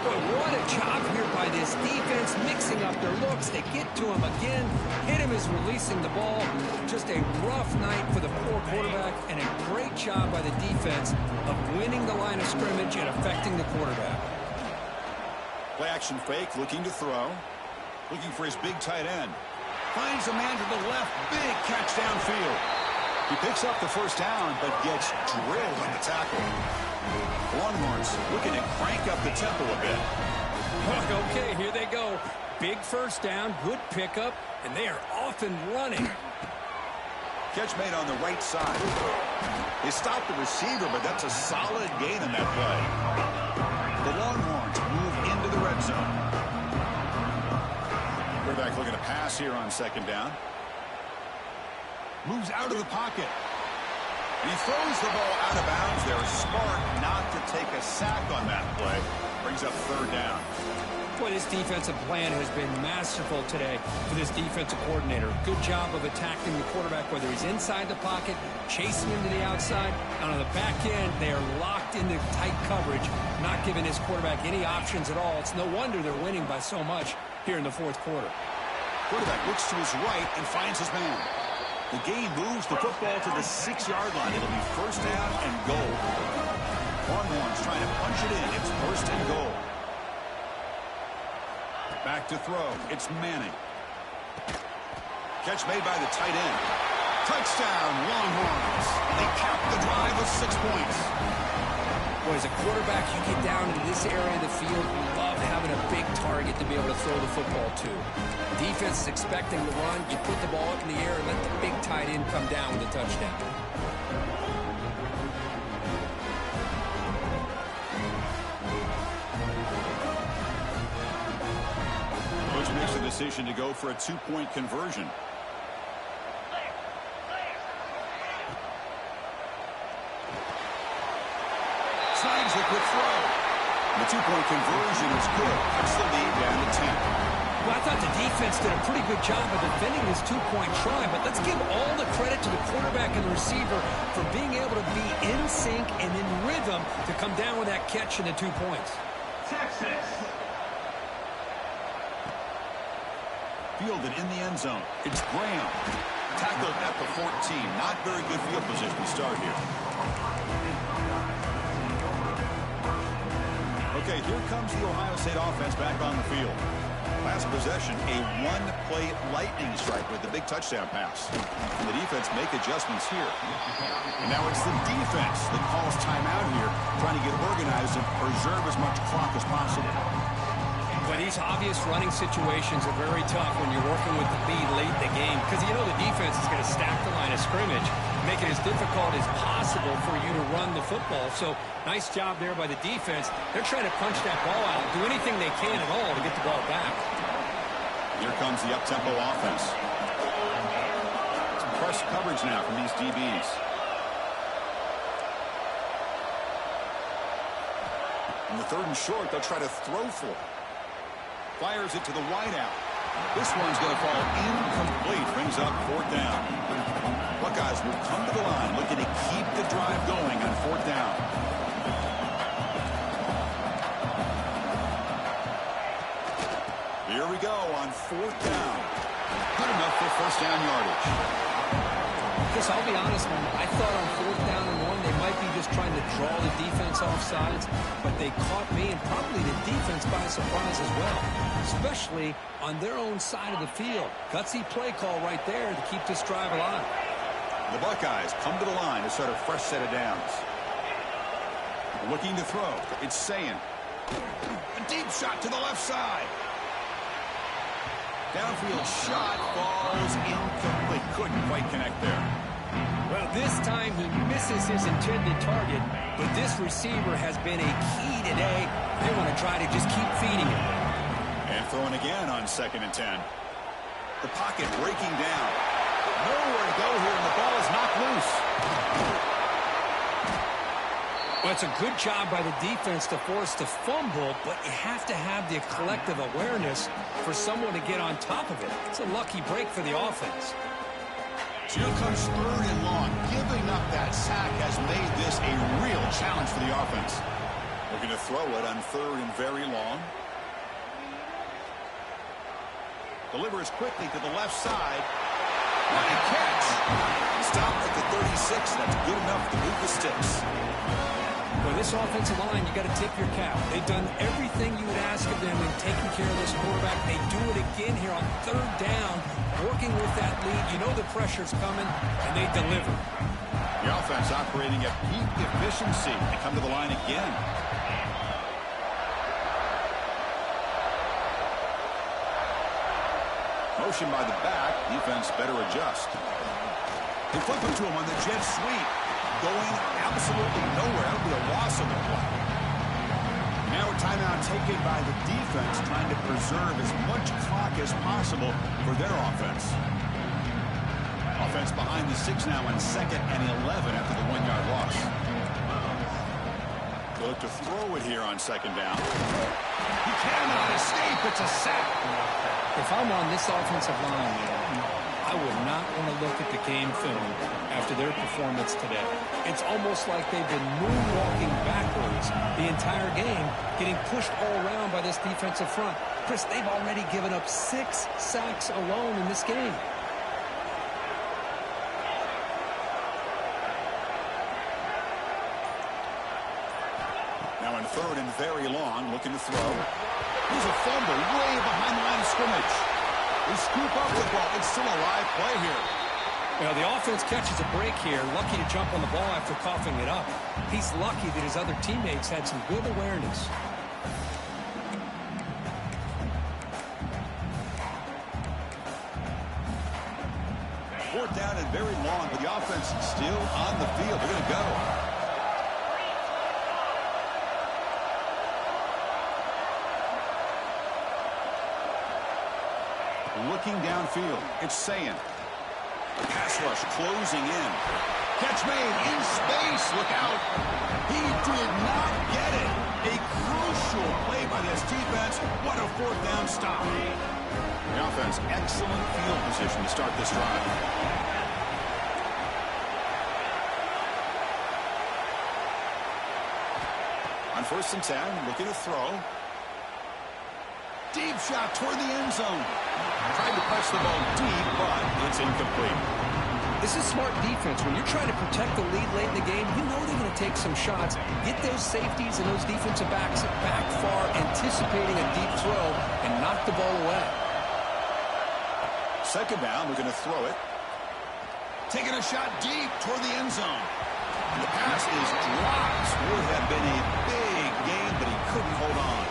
S6: Boy, what a job here by this defense, mixing up their looks. They get to him again. Hit him as releasing the ball. Just a rough night for the poor quarterback, and a great job by the defense of winning the line of scrimmage and affecting the quarterback.
S5: Play action fake, looking to throw. Looking for his big tight end. Finds a man to the left. Big catch downfield. He picks up the first down, but gets drilled on the tackle. Longhorns looking to crank up the tempo a bit.
S6: Okay, here they go. Big first down, good pickup, and they are off and running.
S5: Catch made on the right side. They stopped the receiver, but that's a solid gain in that play. The Longhorns move into the red zone. Quarterback looking to pass here on second down. Moves out of the pocket. And he throws the ball out of bounds there. Smart not to take a sack on that play. Brings up third down.
S6: Boy, this defensive plan has been masterful today for this defensive coordinator. Good job of attacking the quarterback, whether he's inside the pocket, chasing him to the outside, and on the back end, they are locked into tight coverage, not giving his quarterback any options at all. It's no wonder they're winning by so much here in the fourth quarter.
S5: Quarterback looks to his right and finds his man. The game moves the football to the 6-yard line. It'll be first down and goal. Longhorns trying to punch it in. It's first and goal. Back to throw. It's Manning. Catch made by the tight end. Touchdown, Longhorns. They cap the drive with 6 points.
S6: Boy, as a quarterback, you get down into this area of the field, you love having a big target to be able to throw the football to. Defense is expecting the run. You put the ball up in the air and let the big tight end come down with a touchdown.
S5: Coach makes the decision to go for a 2-point conversion. Snags the quick throw. The 2-point conversion is good. Cuts the lead down to 10.
S6: Well, I thought the defense did a pretty good job of defending this 2-point try, but let's give all the credit to the quarterback and the receiver for being able to be in sync and in rhythm to come down with that catch and the 2 points.
S4: Texas.
S5: Fielded in the end zone. It's Graham. Tackled at the 14. Not very good field position to start here. Okay, here comes the Ohio State offense back on the field. Last possession, a one-play lightning strike with the big touchdown pass. And the defense make adjustments here. And now it's the defense that calls timeout here, trying to get organized and preserve as much clock as possible.
S6: But these obvious running situations are very tough when you're working with the lead late in the game, because you know the defense is going to stack the line of scrimmage, make it as difficult as possible for you to run the football. So nice job there by the defense. They're trying to punch that ball out, do anything they can at all to get the ball back.
S5: Here comes the up-tempo offense. Some press coverage now from these DBs. In the third and short, they'll try to throw for it. Fires it to the wideout. This one's going to fall incomplete. Brings up fourth down. Buckeyes will come to the line, looking to keep the drive going on fourth down. Here we go on fourth down. Good enough for first down yardage.
S6: Chris, I'll be honest, man. I thought on fourth down and 1, they might be just trying to draw the defense off sides, but they caught me and probably the defense by surprise as well, especially on their own side of the field. Gutsy play call right there to keep this drive alive.
S5: The Buckeyes come to the line to start a fresh set of downs. Looking to throw. It's Sayin. A deep shot to the left side. Downfield shot falls incomplete. Couldn't quite connect there.
S6: Well, this time he misses his intended target, but this receiver has been a key today. They want to try to just keep feeding him.
S5: And throwing again on 2nd and 10. The pocket breaking down. Nowhere to go here, and the ball is knocked loose.
S6: Well, it's a good job by the defense to force the fumble, but you have to have the collective awareness for someone to get on top of it. It's a lucky break for the offense.
S5: So here comes third and long. Giving up that sack has made this a real challenge for the offense. Looking to throw it on 3rd and very long. Delivers quickly to the left side. What a catch! Stopped at the 36. That's good enough to move the sticks.
S6: Well, this offensive line, you got to tip your cap. They've done everything you would ask of them in taking care of this quarterback. They do it again here on 3rd down, working with that lead. You know the pressure's coming, and they deliver.
S5: The offense operating at peak efficiency. They come to the line again. Motion by the back. Defense better adjust. They flip it to him on the jet sweep. Going absolutely nowhere. That would be a loss of the play. Now a timeout taken by the defense, trying to preserve as much clock as possible for their offense. Offense behind the 6 now on 2nd and 11 after the 1-yard loss. They'll look to throw it here on 2nd down. He cannot escape. It's a sack.
S6: If I'm on this offensive line, I would not want to look at the game film after their performance today. It's almost like they've been moonwalking backwards the entire game, getting pushed all around by this defensive front. Chris, they've already given up 6 sacks alone in this game.
S5: Now on 3rd and very long, looking to throw. Here's a fumble way behind the line of scrimmage. They scoop up the ball. It's still a live play here.
S6: Well, the offense catches a break here. Lucky to jump on the ball after coughing it up. He's lucky that his other teammates had some good awareness.
S5: 4th down and very long, but the offense still on the field. They're going to go. Looking downfield, it's Sayin. Pass rush closing in. Catch made in space. Look out. He did not get it. A crucial play by this defense. What a 4th down stop. The offense, excellent field position to start this drive. On 1st and 10, looking to throw. Deep shot toward the end zone. Tried to punch the ball deep, but it's incomplete.
S6: This is smart defense. When you're trying to protect the lead late in the game, you know they're going to take some shots. Get those safeties and those defensive backs back far, anticipating a deep throw, and knock the ball away.
S5: 2nd down, we're going to throw it. Taking a shot deep toward the end zone. And the pass is dropped. Would have been a big gain, but he couldn't hold on.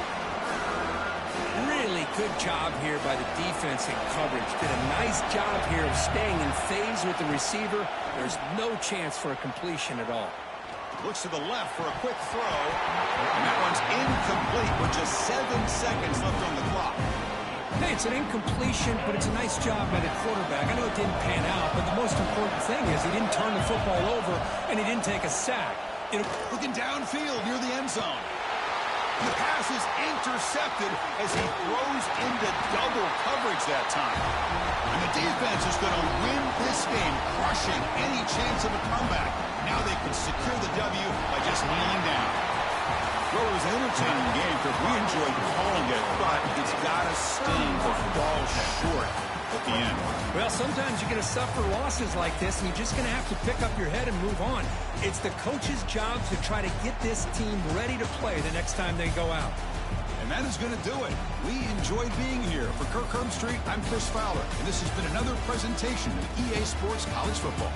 S6: Really good job here by the defense in coverage. Did a nice job here of staying in phase with the receiver. There's no chance for a completion at all.
S5: Looks to the left for a quick throw. And that one's incomplete with just 7 seconds left on the clock.
S6: Hey, it's an incompletion, but it's a nice job by the quarterback. I know it didn't pan out, but the most important thing is he didn't turn the football over, and he didn't take a sack.
S5: Looking downfield near the end zone. The pass is intercepted as he throws into double coverage that time. And the defense is going to win this game, crushing any chance of a comeback. Now they can secure the W by just kneeling down. Well, it was an entertaining game because we enjoyed calling it, but it's got to sting to fall short at the end.
S6: Well, sometimes you're going to suffer losses like this, and you're just going to have to pick up your head and move on. It's the coach's job to try to get this team ready to play the next time they go out.
S5: And that is going to do it. We enjoyed being here. For Kirk Herbstreit, I'm Chris Fowler, and this has been another presentation of EA Sports College Football.